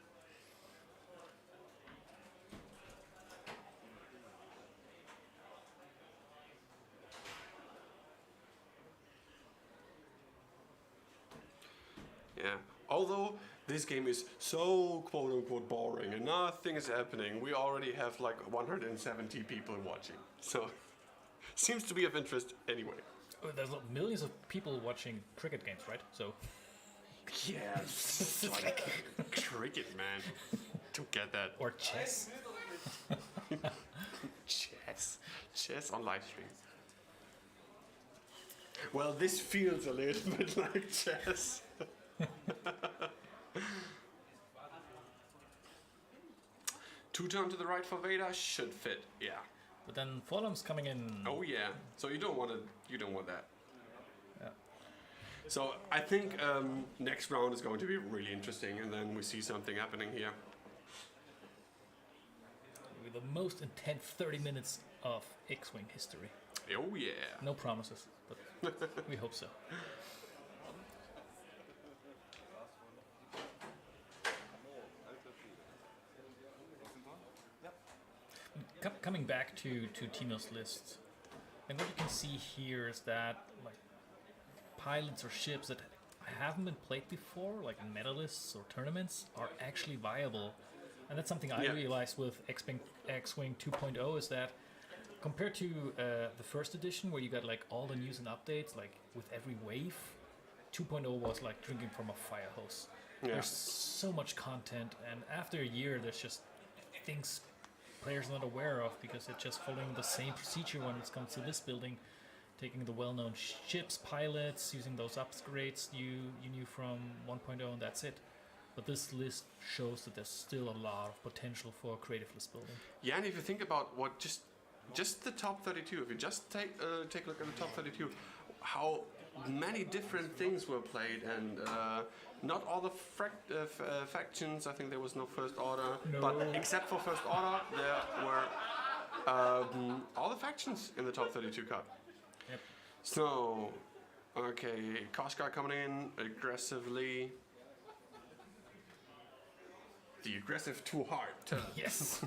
S1: Yeah. Although this game is so quote unquote boring and nothing is happening, we already have like 170 people watching. So seems to be of interest anyway.
S2: Oh, there's millions of people watching cricket games, right? So
S1: Yeah, like cricket, man. Don't get that.
S2: or chess.
S1: Chess on live stream. Well, this feels a little bit like chess. Two-tone to the right for Vader should fit, yeah.
S2: But then Fulham's coming in.
S1: Oh yeah. So you don't want that.
S2: Yeah.
S1: So I think next round is going to be really interesting, and then we see something happening here.
S2: With the most intense 30 minutes of X-Wing history.
S1: Oh yeah.
S2: No promises, but we hope so. Coming back to Timo's list, and what you can see here is that like pilots or ships that haven't been played before, like in meta lists or tournaments, are actually viable. And that's something I realized with X-Wing 2.0 is that compared to the first edition where you got like all the news and updates like with every wave, 2.0 was like drinking from a fire hose.
S1: Yeah.
S2: There's so much content, and after a year there's just things players not aware of because it's just following the same procedure when it comes to this building, taking the well-known ships, pilots, using those upgrades you knew from 1.0, and that's it. But this list shows that there's still a lot of potential for creative list building.
S1: Yeah, and if you think about what just the top 32, if you just take a look at the top 32, how many different things were played, and not all the factions. I think there was no First Order, but except for First Order, there were all the factions in the top 32 cup.
S2: Yep.
S1: So, okay, Koshgar coming in aggressively. The aggressive too hard.
S2: Yes.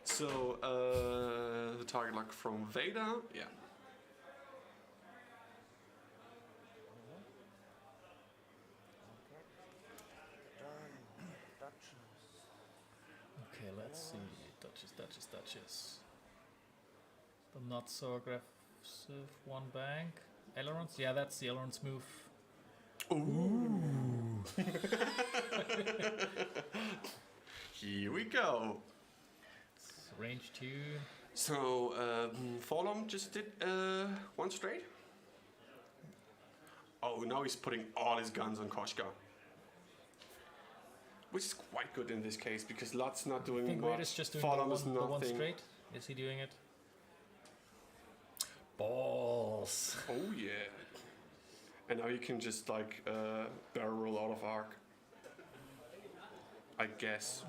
S1: So, the target lock from Vader, yeah.
S2: Okay, let's see. Duchess. The not so aggressive one bank. Ailerons? Yeah, that's the ailerons move.
S1: Ooh. Here we go.
S2: It's range 2.
S1: So, Faulhaber just did one straight. Oh, now he's putting all his guns on Koshgar. Which is quite good in this case, because Lot's not doing
S2: I think
S1: much.
S2: Vader's just doing
S1: Faulhaber's
S2: the one straight. Is he doing it? Balls.
S1: Oh yeah. And now you can just like barrel roll out of arc. I guess.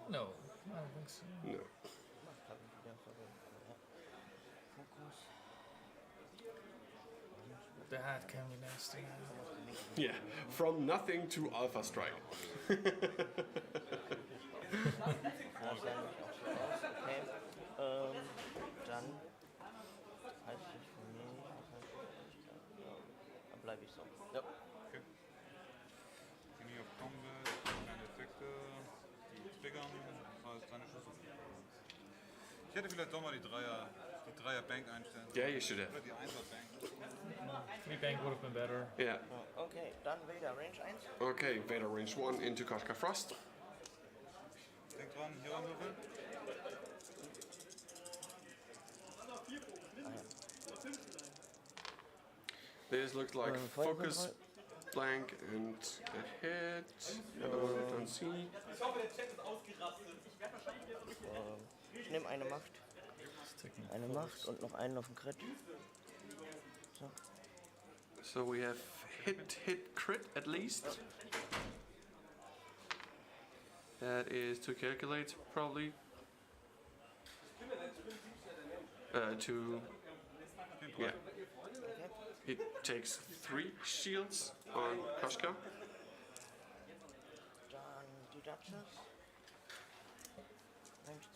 S2: No, I don't think so.
S1: No.
S2: That can be nasty.
S1: Yeah, from nothing to Alpha Strike.
S4: Okay. Dann heißt es für mich, dann bleibe ich so. Ja.
S3: Okay. Give me your comp. triggern, das heißt kleine Schüsse. Ich hätte vielleicht doch mal die Dreier Bank einstellen sollen.
S1: Yeah, you should have.
S3: Oder die Einser Bank.
S2: 3 bank would have been better.
S1: Yeah.
S4: Okay, dann Vader, Range 1.
S1: Okay, Vader range 1 into Koshka Frost.
S3: Denk dran, hier ranwürfeln.
S1: This looks like
S4: Feuerkontroll.
S1: focus, blank, and a hit. The other one I don't see.
S4: Ich nehme eine Macht. Eine Macht und noch einen auf den Crit. So.
S1: So we have hit, crit at least. That is to calculate, probably. Yeah. He takes 3 shields on Koshka.
S4: Dann die Duchess. Range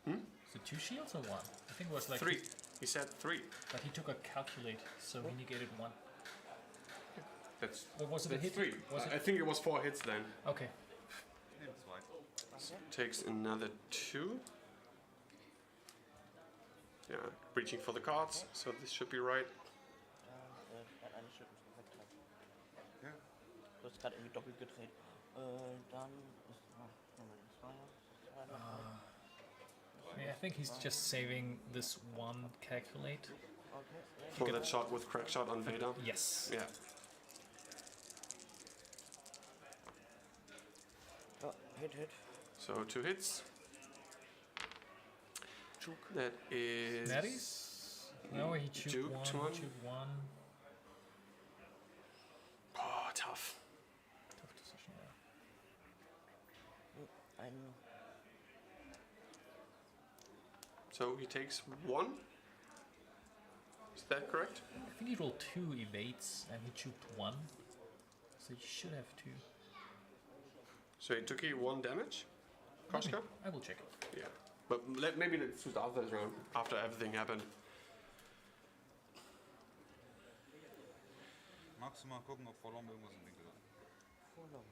S4: 2.
S2: So 2 shields or 1? I think it was like
S1: 3. He said 3.
S2: But he took a calculate, so he negated 1.
S1: That's,
S2: Or was it a hit?
S1: 3.
S2: Was
S1: I
S2: it?
S1: think it was 4 hits then.
S2: Okay.
S3: Ich nehme 2.
S1: Takes another 2. Yeah, reaching for the cards, so this should be right.
S4: Dann eine Schützeneffekt hat.
S3: Ja.
S4: Du hast gerade irgendwie doppelt gedreht. Dann ist nochmal den Zweier.
S2: Yeah, I think he's just saving this 1 calculate.
S4: Okay.
S1: For that shot with crack shot on Vader.
S2: Yes.
S1: Yeah.
S4: Ja, Hit.
S1: So 2 hits. That is.
S2: Natties? No, he chewed
S1: Juked
S2: 1.
S1: one.
S2: Chewed 1.
S1: Oh, tough.
S2: Tough decision there.
S4: Ein
S1: So he takes 1. Is that correct?
S2: I think he rolled 2 evades and he chewed 1. So he should have 2.
S1: So he took 1 damage. Koshka?
S2: I will check.
S1: Yeah. But maybe let's do the others round after everything happened.
S3: Magst du mal gucken, ob Faulhaber irgendwas im Winkel hat?
S4: Vorlauf.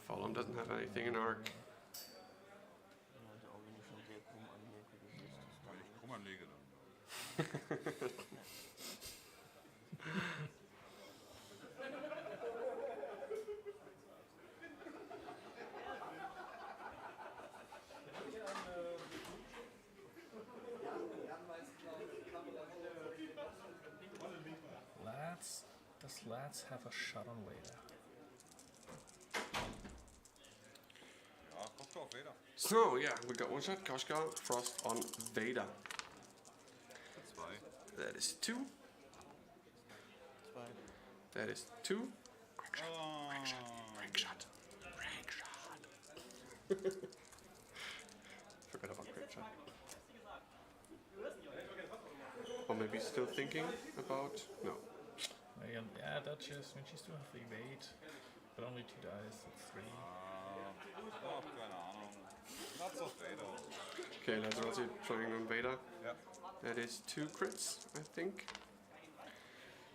S1: Faulhaber doesn't have anything in arc.
S4: Ja, also auch wenn ich schon sehr krumm anmerke, wie ist das
S3: Weil
S4: dann?
S3: ich krumm anlege dann.
S2: Does Lads have a shot on Vader?
S3: Ja, Koshka auf Vader.
S1: So yeah, we got 1 shot. Koshka Frost on Vader.
S3: Für 2.
S1: That is 2.
S4: 2.
S1: That is 2.
S3: Oh.
S1: Rank shot. Forgot about crit shot. Or maybe still thinking about no.
S2: Yeah, Duchess, when she still has the evade. But only 2 dice, that's 3.
S3: Oh, keine Ahnung. Nuts auf Vader.
S1: Okay, let's also trying on Vader.
S3: Ja.
S1: That is 2 crits, I think.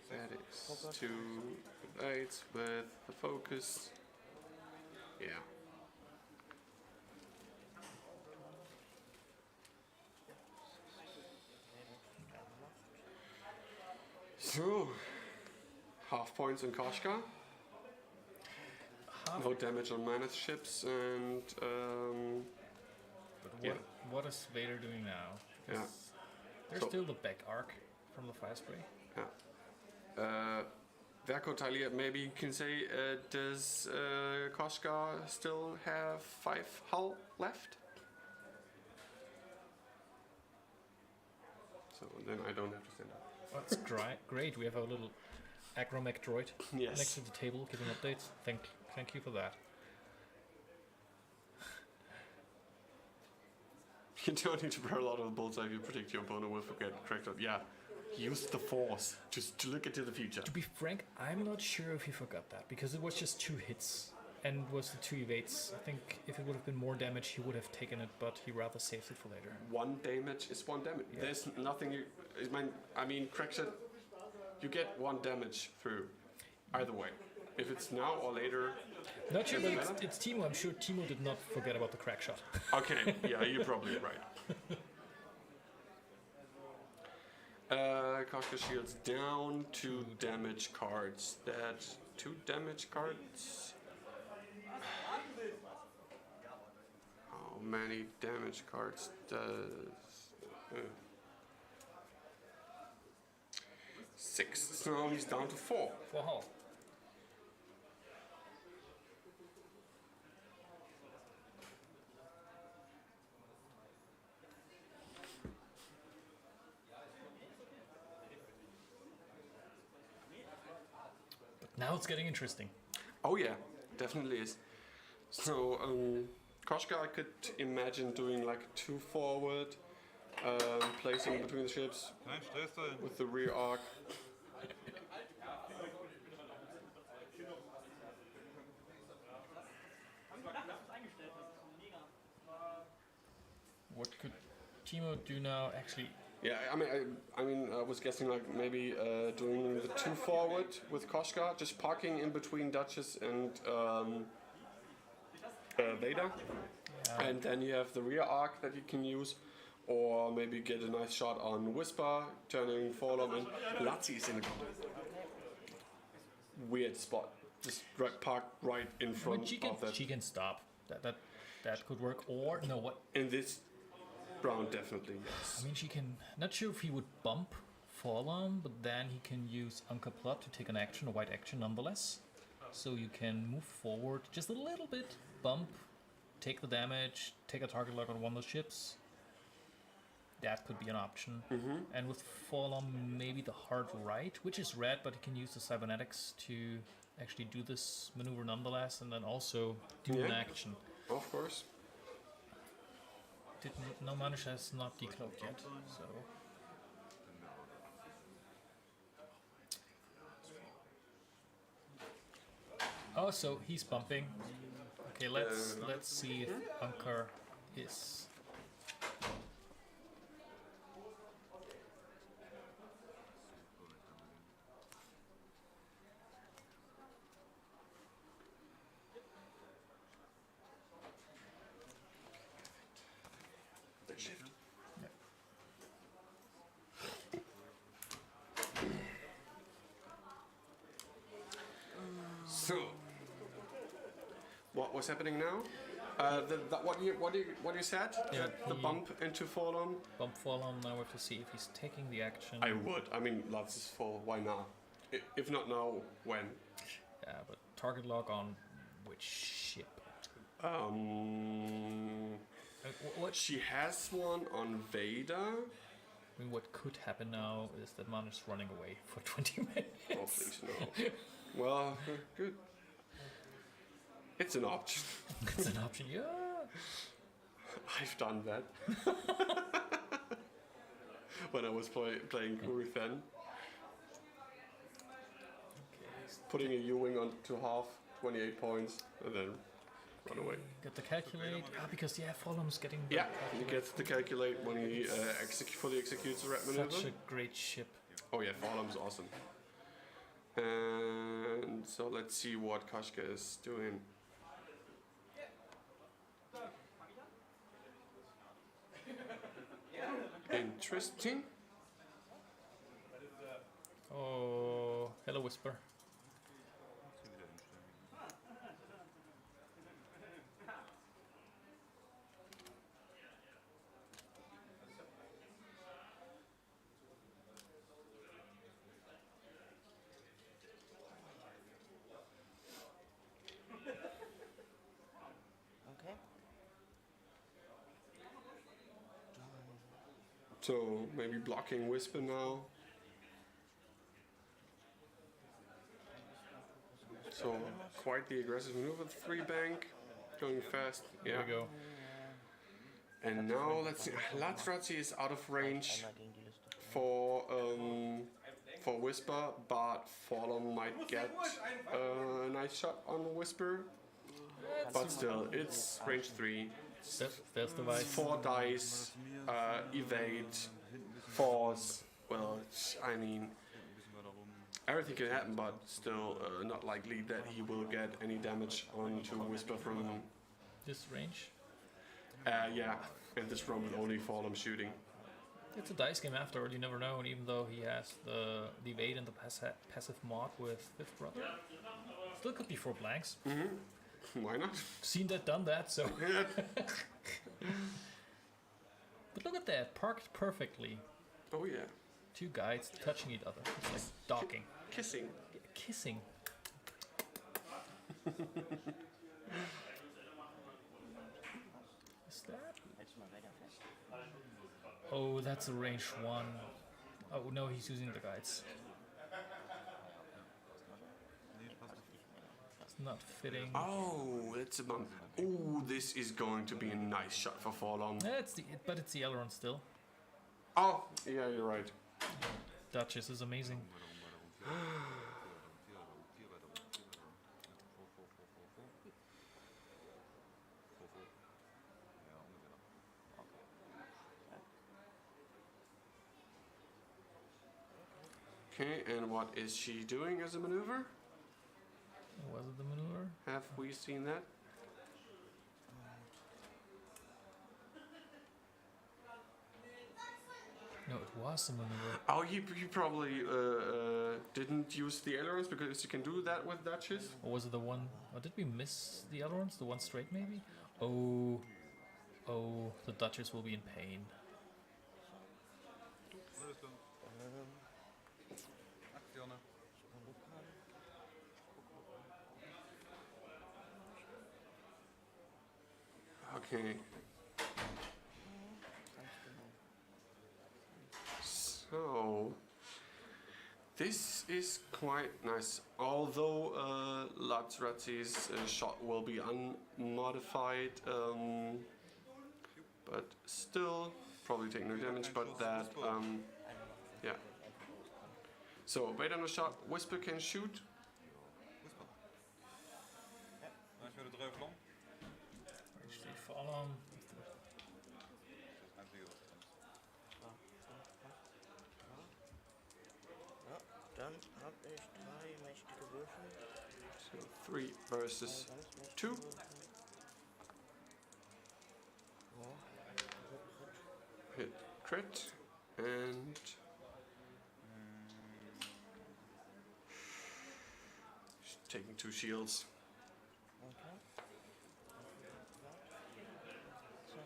S1: That is 2 8s with the focus. Yeah. So, half points on Koshka. No damage on Manishs ships, and
S2: But
S1: yeah.
S2: what is Vader doing now?
S1: Yeah.
S2: There's
S1: So-
S2: still the back arc from the fire spray.
S1: Verko Talia, maybe you can say, does Koshka still have 5 hull left? So then I don't have to stand up.
S2: That's great. We have a little agromech droid
S1: Yes.
S2: next to the table giving updates. Thank you for that.
S1: You don't need to prepare a lot of bullseye if you predict your opponent will forget correct. Yeah, use the force just to look into the future.
S2: To be frank, I'm not sure if he forgot that because it was just 2 hits and was the 2 evades. I think if it would have been more damage, he would have taken it, but he rather saved it for later.
S1: 1 damage is 1 damage.
S2: Yeah.
S1: There's nothing you. I mean, crack shot. You get 1 damage through, either way. If it's now or later.
S2: Not sure, but it's Timo. I'm sure Timo did not forget about the crack shot.
S1: Okay, yeah, you're probably right. Koshka shields down, 2 damage cards. That 2 damage cards. How many damage cards does? 6. So he's down to 4.
S2: For how? Now it's getting interesting.
S1: Oh yeah, definitely is. So Koshka, I could imagine doing like 2 forward, placing between the ships
S3: Kein Stress dahin.
S1: with the rear arc.
S2: What could Timo do now? Actually,
S1: Yeah, I was guessing like maybe doing the 2 forward with Koshka, just parking in between Duchess and Vader, and then you have the rear arc that you can use, or maybe get a nice shot on Whisper, turning Faulhaber in. Lazzi is in a weird spot, just parked right in front
S2: but
S1: of that.
S2: she can stop. That could work. Or no, what?
S1: In this round, definitely yes.
S2: I mean, she can. Not sure if he would bump Faulhaber, but then he can use Unker Plot to take an action, a white action nonetheless. So you can move forward just a little bit, bump, take the damage, take a target lock on one of those ships. That could be an option. And with Faulhaber, maybe the hard right, which is red, but he can use the cybernetics to actually do this maneuver nonetheless, and then also do an action.
S1: Of course.
S2: No, Manish has not decloaked yet, so. Oh, so he's bumping. Okay, let's see if Unker is.
S1: Shift. So, what was happening now? What you said?
S2: Yeah,
S1: The
S2: he-
S1: bump into Faulhaber.
S2: Bump Faulhaber, now we have to see if he's taking the action.
S1: I would. I mean, lots is full. Why not? If not now, when?
S2: Yeah, but target lock on which ship? What?
S1: She has one on Vader.
S2: I mean, what could happen now is that Manish is running away for 20 minutes.
S1: Oh, please no. Well, good. It's an option.
S2: It's an option, yeah.
S1: I've done that. When I was playing Kurithen. Putting a U-wing on to half, 28 points, and then run away.
S2: Get the calculate. Because Faulhaber's getting. the
S1: Yeah, he
S2: calculate.
S1: gets the calculate when he fully executes the red maneuver.
S2: Such a great ship.
S1: Oh yeah, Faulhaber's awesome. And so let's see what Koshka is doing. Interesting.
S2: Oh, hello, Whisper.
S4: Okay.
S1: So maybe blocking Whisper now. So quite the aggressive maneuver, 3 bank, going fast.
S2: There
S1: Yeah.
S2: we go.
S1: And now let's see. Lazrazi is out of range
S4: Einmal gegen die Liste.
S1: for Whisper, but Faulhaber might get a nice shot on Whisper. But still, it's range 3.
S2: There's the vice.
S1: 4 dice, evade, force. Well, I mean, everything can happen, but still not likely that he will get any damage onto Whisper from.
S2: This range.
S1: Yeah, in this room with only Fallen shooting.
S2: It's a dice game afterward, you never know, and even though he has the evade and the passive mod with Fifth Brother, still could be 4 blanks.
S1: Why not?
S2: Seen that, done that, so. But look at that, parked perfectly.
S1: Oh yeah.
S2: 2 guides touching each other. It's like docking.
S1: Kissing.
S2: Yeah, kissing. Is that? Oh, that's a range 1. Oh no, he's using the guides. It's not fitting.
S1: Oh, it's a bump. Oh, this is going to be a nice shot for Fallen.
S2: Yeah, but it's the aileron still.
S1: Oh, yeah, you're right.
S2: Duchess is amazing.
S1: Okay, and what is she doing as a maneuver?
S2: Was it the maneuver?
S1: Have we seen that?
S2: No, it was a maneuver.
S1: Oh, you probably didn't use the ailerons because you can do that with Duchess.
S2: Or was it the one? Or did we miss the ailerons? The one straight, maybe? Oh. Oh, the Duchess will be in pain.
S3: Aktionen.
S1: Okay. So this is quite nice. Although Lazrazi's shot will be unmodified, but still probably take no damage. But that, yeah. So wait on the shot. Whisper can shoot.
S3: Nou, ich würde 3 Vlam.
S2: Actually, follow.
S3: Einzige, was drin ist.
S4: Ja, dann habe ich 3 mächtige Würfel.
S1: So 3 versus 2. Hit crit and she's taking 2 shields.
S4: Okay. So,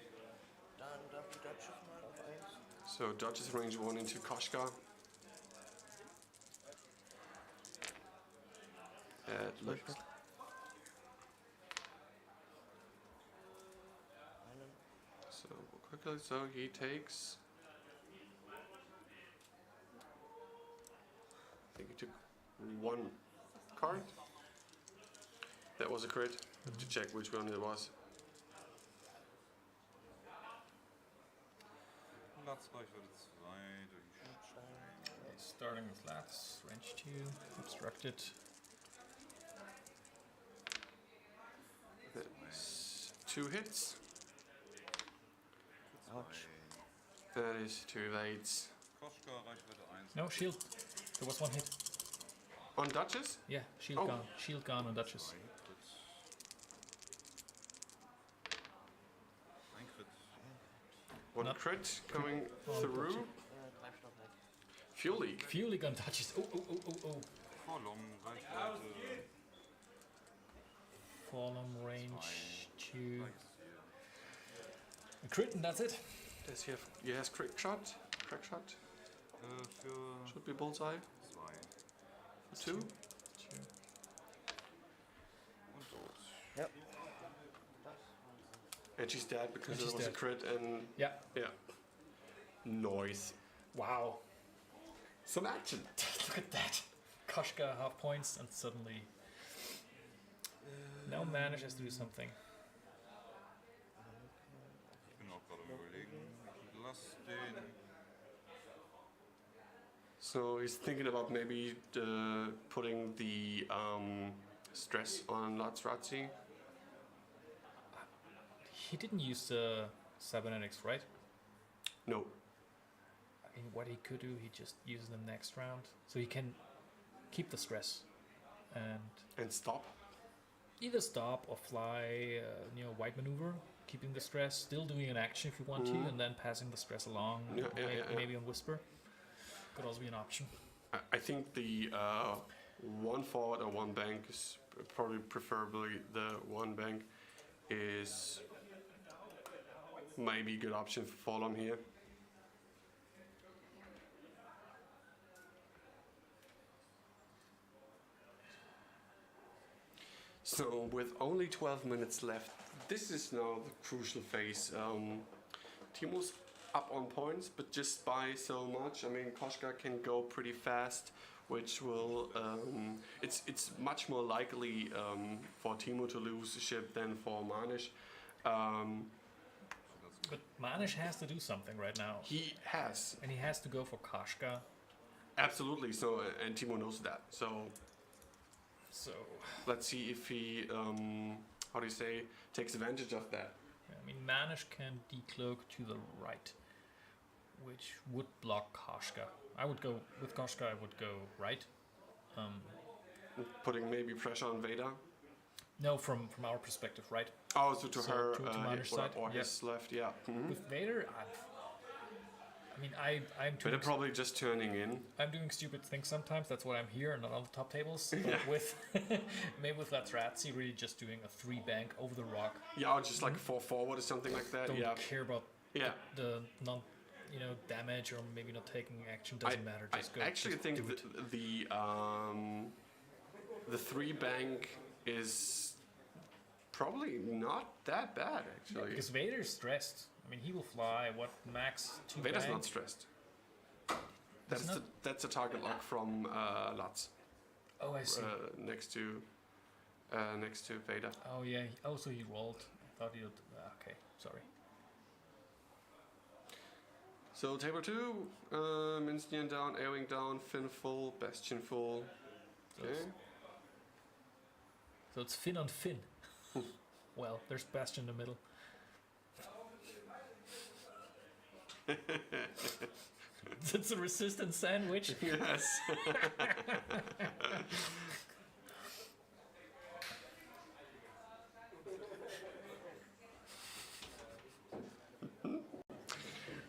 S4: dann darf die Duchess mal auf 1.
S1: So Duchess range 1 into Koshka. That looks. So quickly, so he takes. I think he took 1 card. That was a crit. Have to check which one it was.
S3: Platzreich würde 2 durch.
S2: Starting with Lats, range 2, obstructed.
S1: That's 2 hits.
S4: Ouch.
S1: That is 2 evades.
S3: Koschka, Reichweite 1.
S2: No, shield. There was 1 hit.
S1: On Duchess?
S2: Yeah, shield
S1: Oh.
S2: gone. Shield gone on Duchess.
S3: Ein Crit.
S1: 1
S2: Not-
S1: crit coming
S2: Oh,
S1: through.
S4: Treibstoff weg.
S1: Fuel leak.
S2: Fury gun Duchess. Oh, oh, oh, oh, oh.
S3: Vorlom, Reichweite.
S2: Fallen range 2. A crit and that's it.
S1: Does he have? Yes, crit shot. Crack shot.
S3: Für
S1: Should be bullseye.
S3: 2.
S1: 2.
S3: Und tot.
S4: Ja.
S1: And she's dead because
S2: And
S1: it
S2: she's
S1: was a
S2: dead.
S1: crit and
S2: Yeah.
S1: yeah. Noise.
S2: Wow.
S1: Some action.
S2: Look at that. Koshka half points and suddenly. Now Manish has to do something.
S3: Ich bin auch gerade am Überlegen. Ich lass den.
S1: So he's thinking about maybe putting the stress on Lazrazi.
S2: He didn't use the cybernetics, right?
S1: No.
S2: I mean, what he could do, he just uses them next round. So he can keep the stress and
S1: stop.
S2: either stop or fly, white maneuver, keeping the stress, still doing an action if you want to, and then passing the stress along, maybe on whisper. Could also be an option.
S1: I think the one forward or one bank is probably preferably the one bank is maybe a good option for Faulhaber here. So with only 12 minutes left, this is now the crucial phase. Timo's up on points, but just by so much. I mean, Koshka can go pretty fast, which will it's much more likely for Timo to lose the ship than for Manish.
S2: But Manish has to do something right now.
S1: He has,
S2: and he has to go for Koshka.
S1: Absolutely. So and Timo knows that. So let's see if he takes advantage of that.
S2: I mean, Manish can decloak to the right, which would block Koshka. I would go with Koshka. I would go right.
S1: Putting maybe pressure on Veda.
S2: No, from our perspective, right?
S1: Oh, so to her
S2: to Manish's side
S1: or his left, yeah. Mm-hmm.
S2: With Vader, I'm
S1: Vader probably just turning in.
S2: I'm doing stupid things sometimes. That's what I'm here, not on the top tables. But with maybe with Latrazzi, really just doing a 3 bank over the rock.
S1: Yeah, or just like 4 forward or something like that.
S2: Don't care about the non, damage or maybe not taking action. Doesn't matter. Just go.
S1: I actually think the 3 bank is probably not that bad actually.
S2: Because Vader's stressed. I mean, he will fly. What max 2
S1: Vader's
S2: bank?
S1: not stressed. That's a target lock from Lutz.
S2: Oh, I see.
S1: Next to Vader.
S2: Oh yeah. So he rolled. I thought he would. Okay, sorry.
S1: So table 2, Minstian down, A-wing down, Finn full, Bastion full. Okay.
S2: So it's Finn on Finn. Well, there's Bastion in the middle. It's a resistant sandwich.
S1: Yes.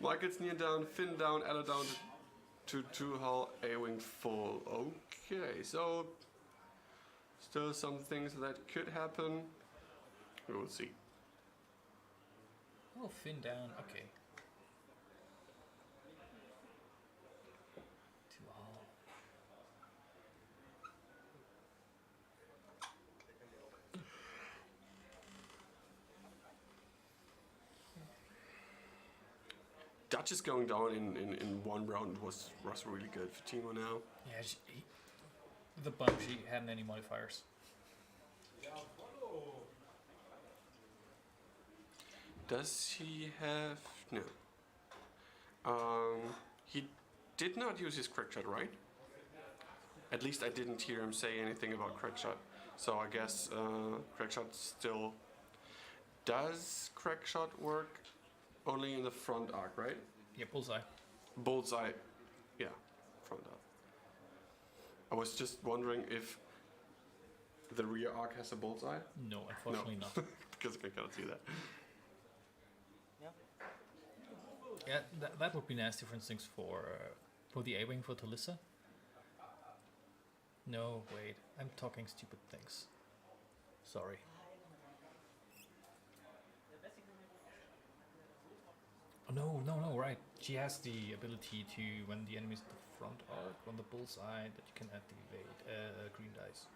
S1: Michael's near down, Finn down, Ella down to 2 hull, A-wing full. Okay, so still some things that could happen. We will see.
S2: Oh, Finn down. Okay. 2 hull.
S1: Dutch is going down in 1 round was really good for Timo now.
S2: Yeah, the bunch, he hadn't any modifiers.
S1: Does he have... no. He did not use his crack shot, right? At least I didn't hear him say anything about crack shot. So I guess crack shot still... Does crack shot work only in the front arc, right?
S2: Yeah, bullseye.
S1: Bullseye, yeah, front arc. I was just wondering if the rear arc has a bullseye.
S2: No, unfortunately not.
S1: Because I cannot see that.
S2: Yeah, that would be nasty, for instance, for the A-wing for Talissa. No, wait, I'm talking stupid things. Sorry. Oh, no, right. She has the ability to, when the enemy's at the front arc, on the bullseye, that you can activate green dice.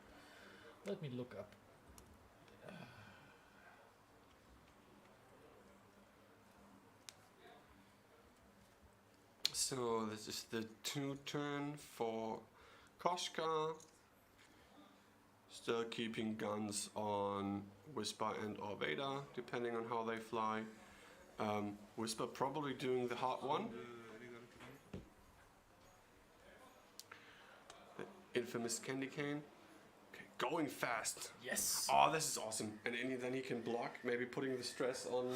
S2: Let me look up.
S1: So this is the 2 turn for Koshka. Still keeping guns on Whisper and or Vader, depending on how they fly. Whisper probably doing the hard one. The infamous candy cane. Okay, going fast.
S2: Yes!
S1: Oh, this is awesome. And then he can block, maybe putting the stress on...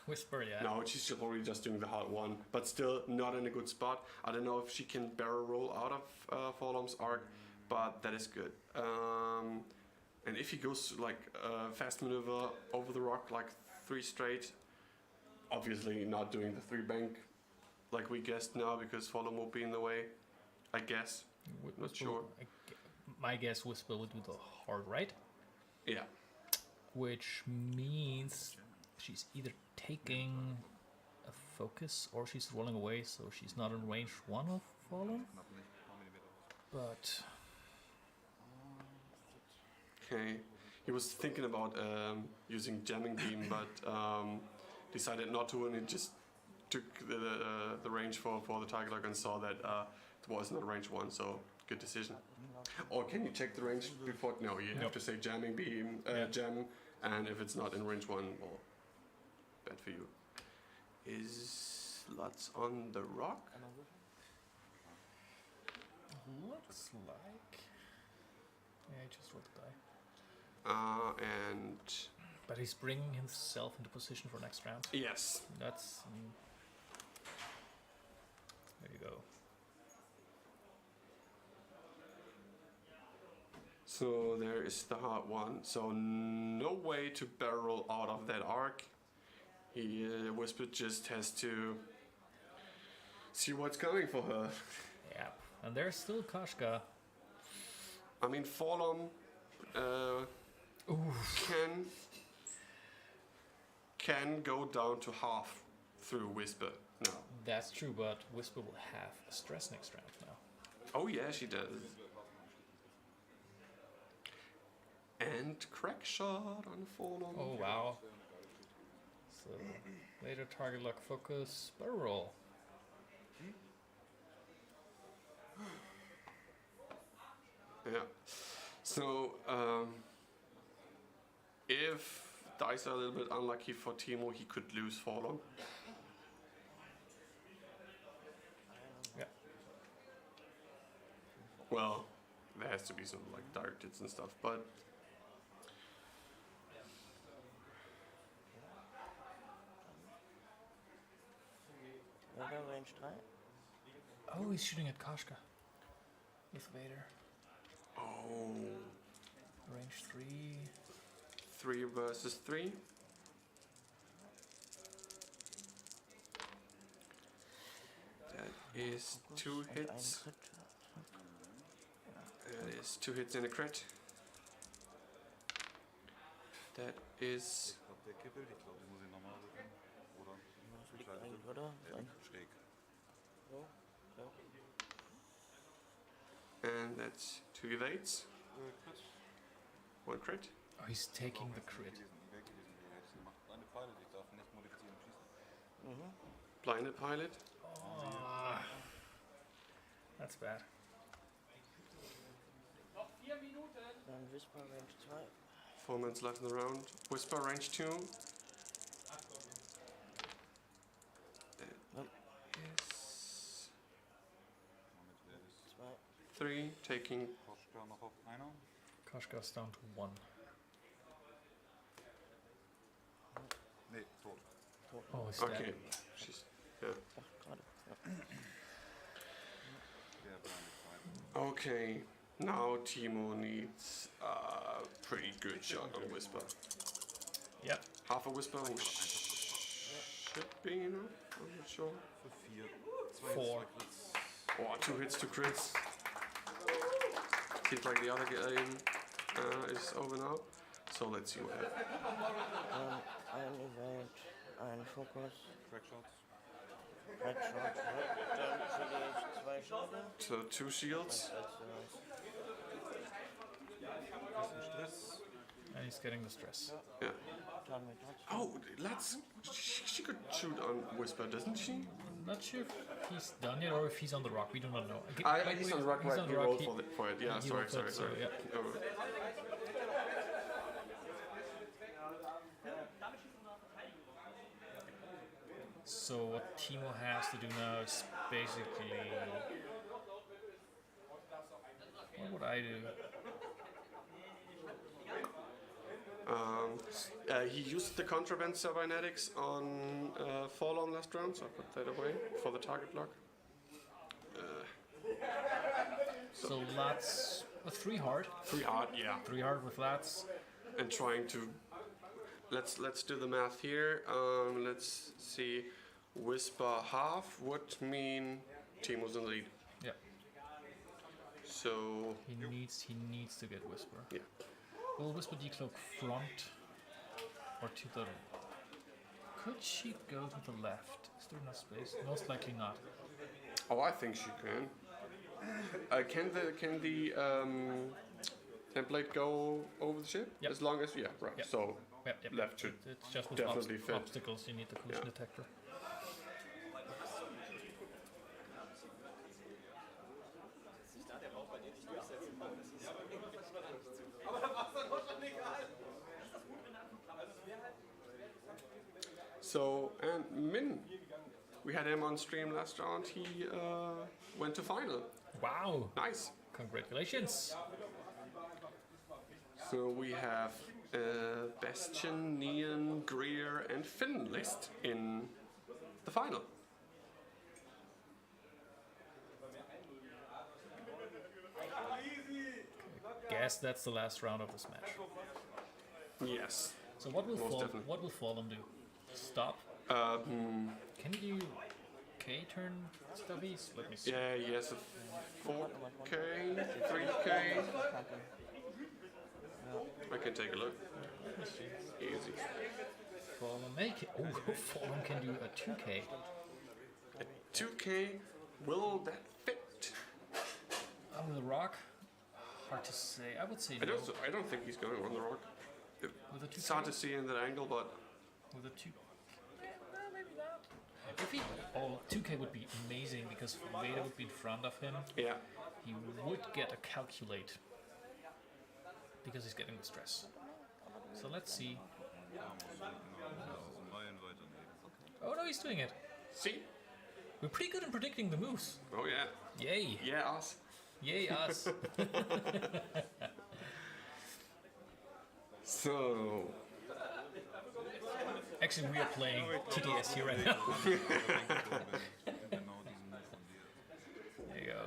S2: Whisper, yeah.
S1: No, she's probably just doing the hard one, but still not in a good spot. I don't know if she can barrel roll out of Faulhaber's arc, but that is good. And if he goes like fast maneuver over the rock, like 3 straight, obviously not doing the 3 bank like we guessed now because Faulhaber will be in the way, I guess. Not sure.
S2: My guess, Whisper would do the hard right,
S1: Yeah.
S2: which means she's either taking a focus or she's rolling away, so she's not in range 1 of Fallen. But
S1: Okay. He was thinking about using jamming beam, but decided not to, and he just took the range for the target lock and saw that it was not range 1, so good decision. Or can you check the range before? No, you have to say jamming beam, jam, and if it's not in range 1, well, bad for you. Is Lutz on the rock?
S2: looks like... Yeah, he just rolled the die.
S1: And
S2: But he's bringing himself into position for next round.
S1: yes,
S2: That's... there you go.
S1: so there is the hard one. So no way to barrel out of that arc. He Whisper just has to see what's coming for her.
S2: Yeah. And there's still Kashka.
S1: I mean, Fallen can go down to half through Whisper now.
S2: That's true, but Whisper will have a stress next round now.
S1: Oh yeah, she does. And crack shot on Fallen.
S2: Oh wow. So later target lock focus, barrel roll.
S1: Yeah. So if dice are a little bit unlucky for Timo, he could lose Fallen.
S2: Yeah.
S1: Well, there has to be some like direct hits and stuff, but
S4: Range 3.
S2: Oh, he's shooting at Kashka. With Vader.
S1: oh,
S2: Range 3.
S1: 3 versus 3. That is 2 hits. That is 2 hits and a crit. That is
S3: Ich glaube, der kippelt. Ich glaube, ich muss ihn nochmal rücken. Oder?
S4: Fliegt eigentlich, oder?
S3: Er liegt schräg.
S4: So. So.
S1: and that's 2 evades, 1 crit.
S2: Oh, he's taking the crit.
S3: Macht eine Pfeile, ich darf nicht modifizieren und schießen.
S1: Blinded pilot.
S2: Oh, that's bad.
S6: Noch 4 Minuten.
S4: Dann Whisper Range 2.
S1: 4 minutes left in the round. Whisper range 2. That is
S3: Damit wäre es
S4: 2.
S1: 3, taking
S3: Koschka noch auf einer.
S2: Kashka's down to 1.
S3: Nee, tot.
S2: Oh, he's dead.
S1: okay. She's yeah.
S4: Ach, gerade. Ja.
S3: Der blinde Pfeil.
S1: Okay. Now Timo needs a pretty good shot on Whisper.
S2: Yep.
S1: Half a Whisper should be enough. I'm not sure.
S3: Für 4. 2
S2: 4.
S3: Hits, 2 Crits.
S1: Oh, 2 hits, 2 crits. Seems like the other game is over now. So let's see what happens.
S4: Ein Evade, ein Fokus,
S3: Crackshots.
S4: Headshot, dann verliere ich 2 Schilde.
S1: So 2 shields.
S3: Bisschen Stress.
S2: And he's getting the stress.
S1: Yeah.
S4: Dann mit Touch.
S1: Oh, let's. She could shoot on Whisper, doesn't she?
S2: Not sure if he's done yet or if he's on the rock. We do not know.
S1: He's on the rock,
S2: he's
S1: right?
S2: on
S1: He
S2: the rock.
S1: rolled
S2: He-
S1: for it. Yeah,
S2: he
S1: sorry,
S2: rolled
S1: sorry,
S2: it, so,
S1: sorry.
S2: yeah.
S1: Oh.
S2: So what Timo has to do now is basically... What would I do?
S1: He used the contraband cybernetics on Fallen last round, so I put that away for the target lock.
S2: So Lutz A 3 hard.
S1: 3 hard, yeah.
S2: 3 hard with lats.
S1: And trying to let's do the math here. Let's see. Whisper half would mean Timo's in the lead.
S2: Yeah.
S1: So
S2: He needs to get Whisper.
S1: yeah.
S2: Will Whisper decloak front or to the? Could she go to the left? Is there enough space? Most likely not.
S1: Oh, I think she can. Can the template go over the ship?
S2: Yep.
S1: As long as right.
S2: Yep.
S1: So
S2: Yep.
S1: left should
S2: It's just with
S1: definitely fit.
S2: obstacles. You need the collision
S1: Yeah.
S2: detector.
S1: So and Min, we had him on stream last round. He went to final.
S2: Wow!
S1: Nice.
S2: Congratulations.
S1: So we have Bastian, Neon, Greer, and Finn list in the final.
S2: Guess that's the last round of this match.
S1: Yes.
S2: So what will
S1: Most definitely.
S2: what will Fallen do? Stop. Can you K turn stubbies? Let me see.
S1: Yeah, yes, a 4K, 3K. I can take a look.
S2: Let me see.
S1: Easy.
S2: Fallen make it. Oh, Fallen can do a 2K.
S1: 2K, will that fit?
S2: On the rock. Hard to say. I would say
S1: I
S2: no.
S1: don't think he's going on the rock.
S2: With a 2K.
S1: It's hard to see in that angle, but
S2: With a 2. Yeah, no, maybe not. If he, 2K would be amazing because Vader would be in front of him.
S1: yeah.
S2: He would get a calculate because he's getting the stress. So let's see. Oh no, he's doing it.
S1: See?
S2: We're pretty good in predicting the moves.
S1: Oh yeah.
S2: Yay!
S1: Yeah, us.
S2: Yay us!
S1: So
S2: Actually, we are playing TDS here right now. There you go.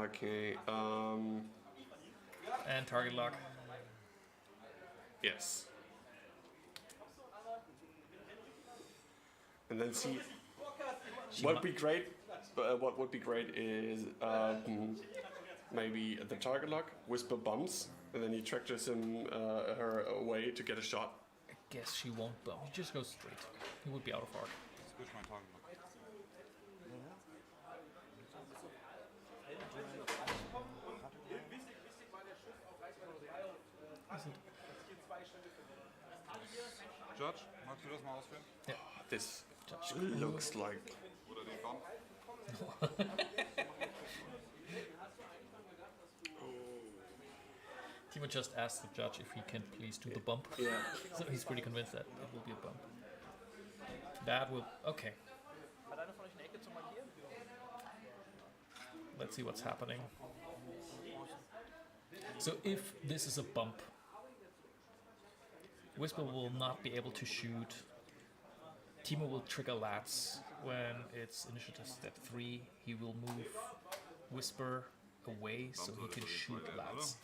S1: okay.
S2: And target lock.
S1: Yes. And then see. What would be great? What would be great is maybe the target lock, Whisper bumps, and then he tractors her away to get a shot.
S2: I guess she won't bump. He just goes straight. He would be out of arc.
S3: Switch my target lock. Judge, magst du das mal ausführen?
S1: This
S2: Judge.
S1: looks like.
S3: Oder den Bump?
S2: Timo just asked the judge if he can please do the bump.
S1: Yeah.
S2: So he's pretty convinced that it will be a bump. That will. Okay. Let's see what's happening. So if this is a bump, Whisper will not be able to shoot. Timo will trigger lats when it's initiative step 3. He will move Whisper away so he can shoot lats.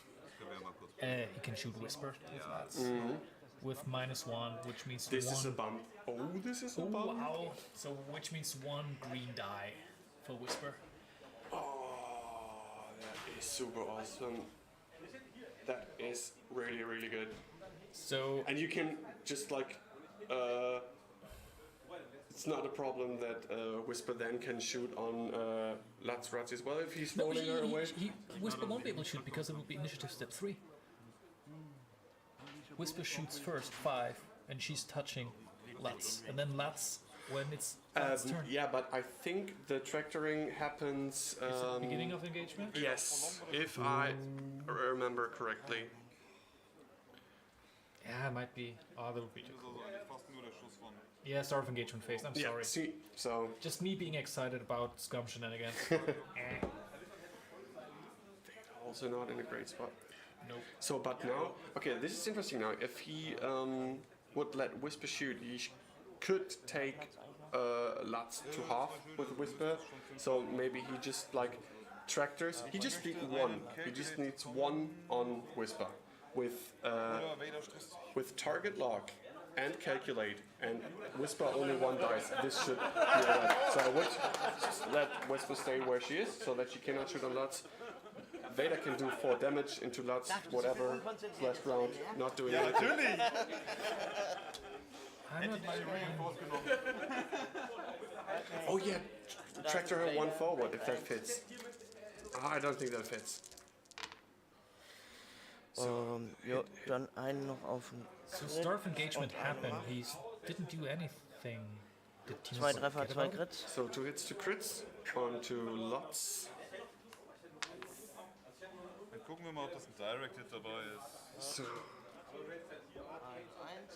S2: He can shoot Whisper with lats. With -1, which means
S1: This
S2: one.
S1: is a bump. Oh, this is a
S2: Oh,
S1: bump.
S2: wow. So which means 1 green die for Whisper.
S1: Oh, that is super awesome. That is really, really good.
S2: So
S1: And you can just like, it's not a problem that Whisper then can shoot on Lats Rats as well if he's
S2: no,
S1: throwing her away.
S2: Whisper won't be able to shoot because it will be initiative step 3. Whisper shoots first 5, and she's touching Lats, and then Lats when it's Lats' turn.
S1: Yeah, but I think the tractoring happens.
S2: Is it the beginning of engagement?
S1: Yes, if I remember correctly.
S2: Yeah, it might be. Oh, that would be too
S3: Das
S2: cool.
S3: ist also eigentlich fast nur der Schuss von.
S2: Yeah, start of engagement phase. I'm
S1: Yeah.
S2: sorry.
S1: See, so
S2: Just me being excited about scum shenanigans.
S1: also not in a great spot.
S2: Nope.
S1: So, but now, okay, this is interesting now. If he would let Whisper shoot, he could take Lats to half with Whisper. So maybe he just like tractors. He just needs one. He just needs one on Whisper with target lock and calculate, and Whisper only one dice. This should be alright. So I would let Whisper stay where she is, so that she cannot shoot on Lutz. Vader can do 4 damage into Lutz, whatever. Last round, not doing anything.
S2: I'm not
S1: Oh yeah, tractor her 1 forward if that fits. I don't think that fits.
S4: Ja, dann einen noch auf den
S2: So start of engagement happened. He didn't do anything. Did Timos
S4: 2 Treffer,
S2: forget
S4: 2
S2: about it?
S4: Crits.
S1: So 2 hits to crits onto Lutz.
S3: Dann gucken wir mal, ob das ein Direct Hit dabei ist.
S1: So
S4: 1,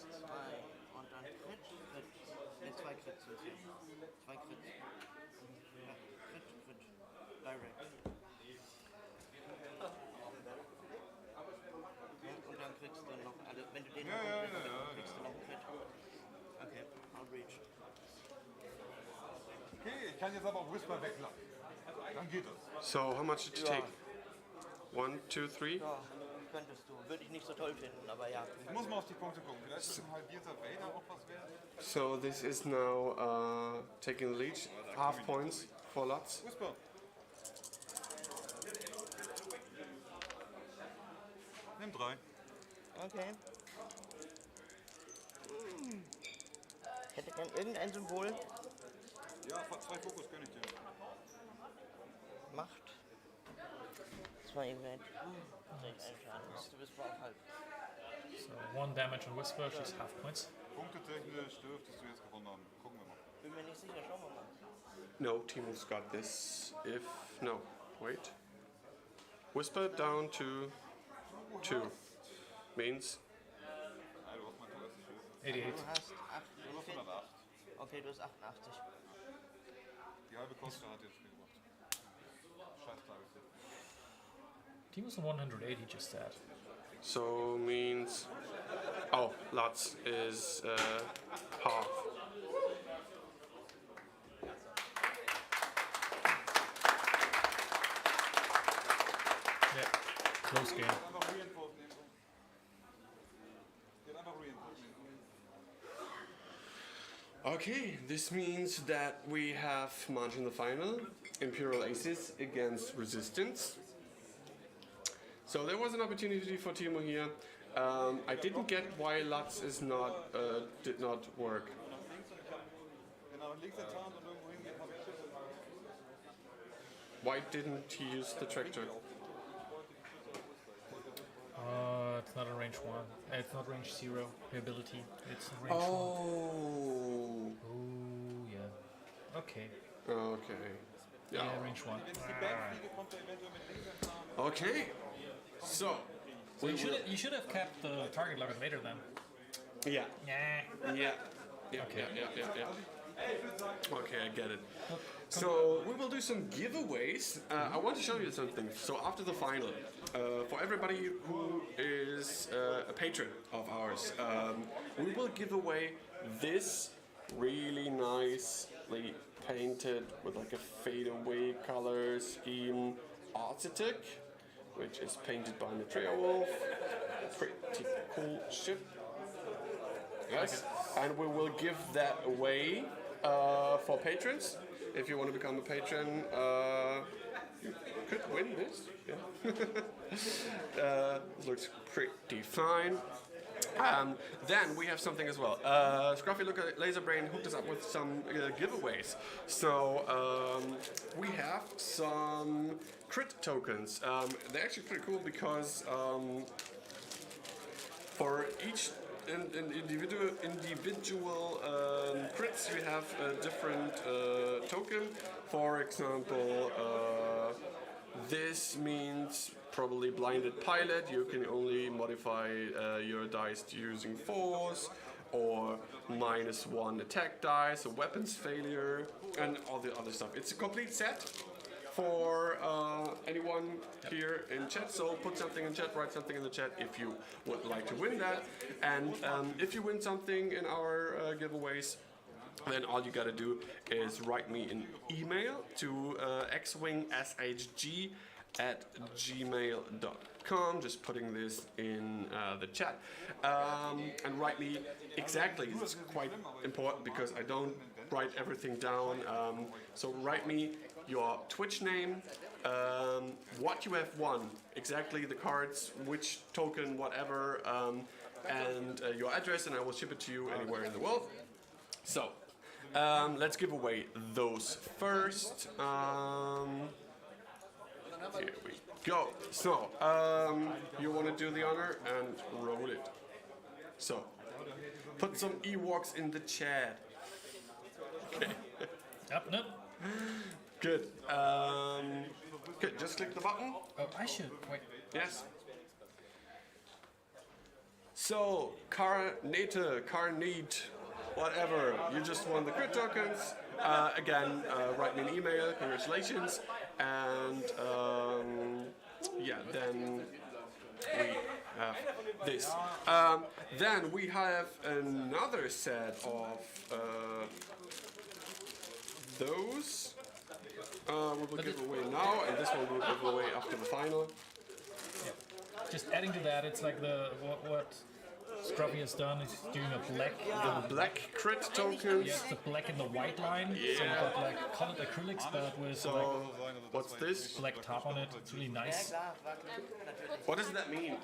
S4: 2 und dann Crit, Crit. Ne, 2 Crits sind hier. 2 Crits. Ja, Crit, Crit. Direct. Und dann kriegst du noch alle, wenn du den noch kriegst du noch einen Crit. Okay, Outreach.
S3: Okay, ich kann jetzt aber auch Whisper weglassen. Dann geht das.
S1: So how much did you take? 1, 2, 3.
S4: Ja, könntest du. Würde ich nicht so toll finden, aber ja.
S3: Ich muss mal auf die Punkte gucken. Vielleicht ist ein halbierter Vader auch was wert.
S1: So this is now taking the lead. Half points for Lutz.
S3: Whisper. Nimm 3.
S4: Okay. Ich hätte gern irgendein Symbol.
S3: Ja, 2 Fokus gönn ich dir.
S4: Macht. 2 Event. Krieg einen Schaden. Du bist mal auf halb.
S2: So 1 damage on Whisper, she's half points.
S3: Punktetechnisch dürftest du jetzt gewonnen haben. Gucken wir mal.
S4: Bin mir nicht sicher, schauen wir mal.
S1: No, Timo's got this. If no, wait. Whisper down to 2 means
S3: Ah, du hast mein Tor nicht gelesen.
S2: 88.
S4: Du hast 8.
S3: Du hast 108.
S4: Okay, du hast 88.
S3: Die halbe Koste hat jetzt Spiel gemacht. Scheiß Tages.
S2: Timos on 180 just that.
S1: so means. Oh, Lutz is half.
S2: Yeah, close game.
S3: Einfach Reinforce nehmen. Geht einfach Reinforce nehmen.
S1: Okay, this means that we have Manishs in the final, Imperial Aces against Resistance. So there was an opportunity for Timo here. I didn't get why Lutz is not did not work.
S3: Genau, links enttarnt und irgendwo hingehen habe ich.
S1: Why didn't he use the tractor?
S2: It's not a range 1. It's not range 0 ability. It's range 1.
S1: Oh,
S2: Oh, yeah. Okay.
S1: okay.
S2: Yeah,
S1: Yeah.
S2: range 1.
S3: Backfliege kommt er eventuell mit links enttarnt.
S1: Okay. So
S2: So you should have kept the target lock later then.
S1: yeah,
S2: Yeah.
S1: yeah,
S2: Okay.
S1: yeah. Okay, I get it. So we will do some giveaways. I want to show you something. So after the final, for everybody who is a patron of ours, we will give away this really nicely painted with like a fadeaway color scheme Arcetic, which is painted by Maitreya Wolf. Pretty cool ship. Yes, and we will give that away for patrons. If you want to become a patron, you could win this. Yeah. It looks pretty fine. Then we have something as well. Scruffy Look at Laserbrain hooked us up with some giveaways. So we have some crit tokens. They're actually pretty cool because for each individual crits you have a different token. For example, this means probably blinded pilot. You can only modify your dice using force, or -1 attack dice, a weapons failure, and all the other stuff. It's a complete set for anyone here in chat. So put something in chat, write something in the chat if you would like to win that. And if you win something in our giveaways, then all you gotta do is write me an email to xwingshg@gmail.com. Just putting this in the chat, and write me exactly. It's quite important because I don't write everything down. So write me your Twitch name, what you have won, exactly the cards, which token, whatever, and your address, and I will ship it to you anywhere in the world. So, let's give away those first. Here we go. So, you want to do the honor and roll it. So, put some Ewoks in the chat. Okay.
S2: Yep, nope.
S1: Good. Good. Just click the button.
S2: Oh, I should. Wait.
S1: Yes. So, Carnate, whatever. You just won the crit tokens. Again, write me an email. Congratulations. And yeah, then we have this. Then we have another set of those. We will give away now, and this one we'll give away after the final.
S2: Just adding to that, it's like what Scruffy has done is doing a black.
S1: The black crit tokens.
S2: Yes, the black and the white line. So we've got like colored acrylics, but with
S1: So, what's this?
S2: black top on it. It's really nice.
S1: What does that mean?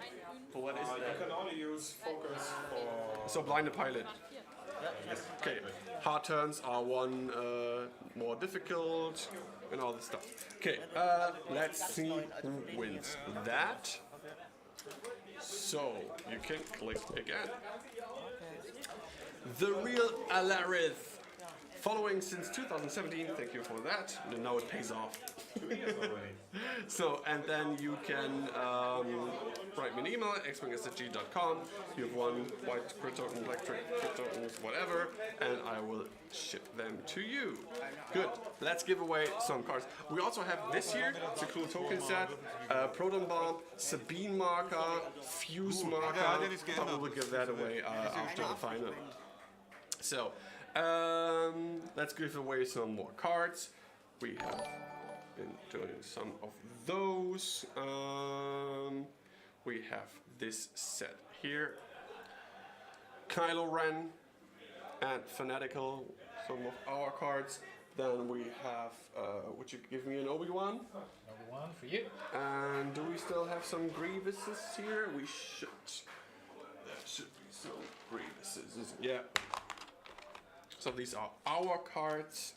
S1: For what is
S5: You
S1: that?
S5: can only use focus for.
S1: So, blinded pilot. Okay, hard turns are one more difficult, and all this stuff. Okay, let's see who wins that. So, you can click again. The real Alarith. Following since 2017, thank you for that. And now it pays off. So, and then you can write me an email at xwing@g.com. You have one white crit token, black crit tokens, whatever, and I will ship them to you. Good. Let's give away some cards. We also have this here. It's a cool token set. Proton Bomb, Sabine marker, Fuse marker. But we will give that away after the final. So, let's give away some more cards. We have been doing some of those. We have this set here. Kylo Ren and Fanatical, some of our cards. Then we have, would you give me an Obi-Wan?
S2: Number one for you.
S1: And do we still have some Grievouses here? We should. There should be some Grievouses, isn't it? Yeah. So these are our cards.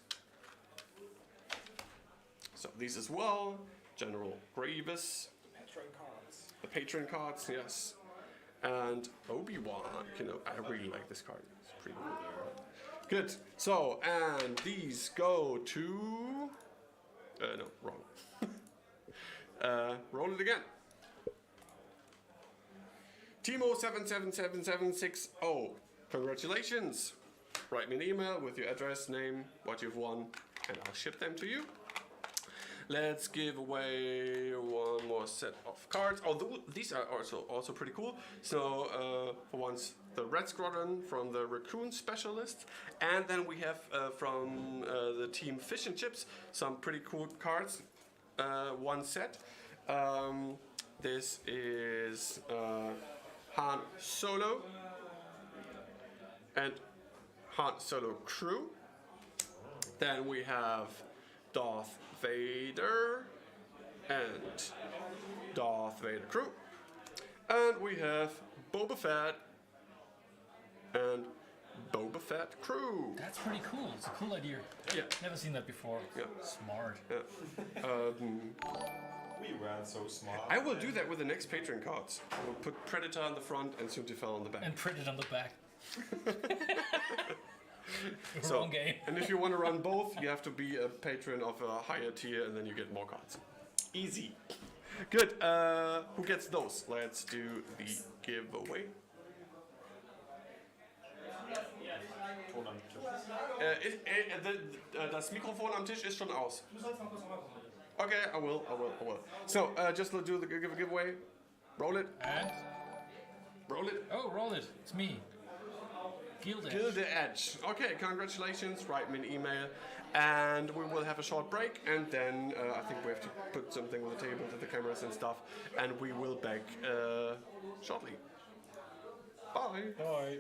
S1: So these as well. General Grievous.
S5: Patron cards.
S1: The patron cards, yes. And Obi-Wan. You know, I really like this card. It's pretty cool. Good. So, and these go to... no, wrong. Roll it again. Timo 777760. Congratulations. Write me an email with your address, name, what you've won, and I'll ship them to you. Let's give away one more set of cards. Oh, these are also pretty cool. So, for once, the Red Squadron from the Raccoon Specialist. And then we have from the team Fish and Chips some pretty cool cards. One set. This is Han Solo and Han Solo crew. Then we have Darth Vader and Darth Vader crew. And we have Boba Fett and Boba Fett crew.
S2: That's pretty cool. It's a cool idea.
S1: Yeah.
S2: Never seen that before.
S1: Yeah.
S2: Smart.
S1: Yeah.
S5: We ran so smart.
S1: I will do that with the next Patreon cards. We'll put Predator on the front and Synthifel on the back.
S2: And print it on the back.
S1: So,
S2: Wrong game.
S1: And if you want to run both, you have to be a patron of a higher tier, and then you get more cards. Easy. Good. Who gets those? Let's do the giveaway. Das Mikrofon am Tisch ist schon aus. Okay, I will. So, just do the giveaway. Roll it.
S2: And
S1: Roll it.
S2: oh, roll it. It's me. Kill the
S1: Kill
S2: edge.
S1: the edge. Okay, congratulations. Write me an email. And we will have a short break. And then I think we have to put something with the table to the cameras and stuff. And we will back shortly. Bye.
S5: Bye.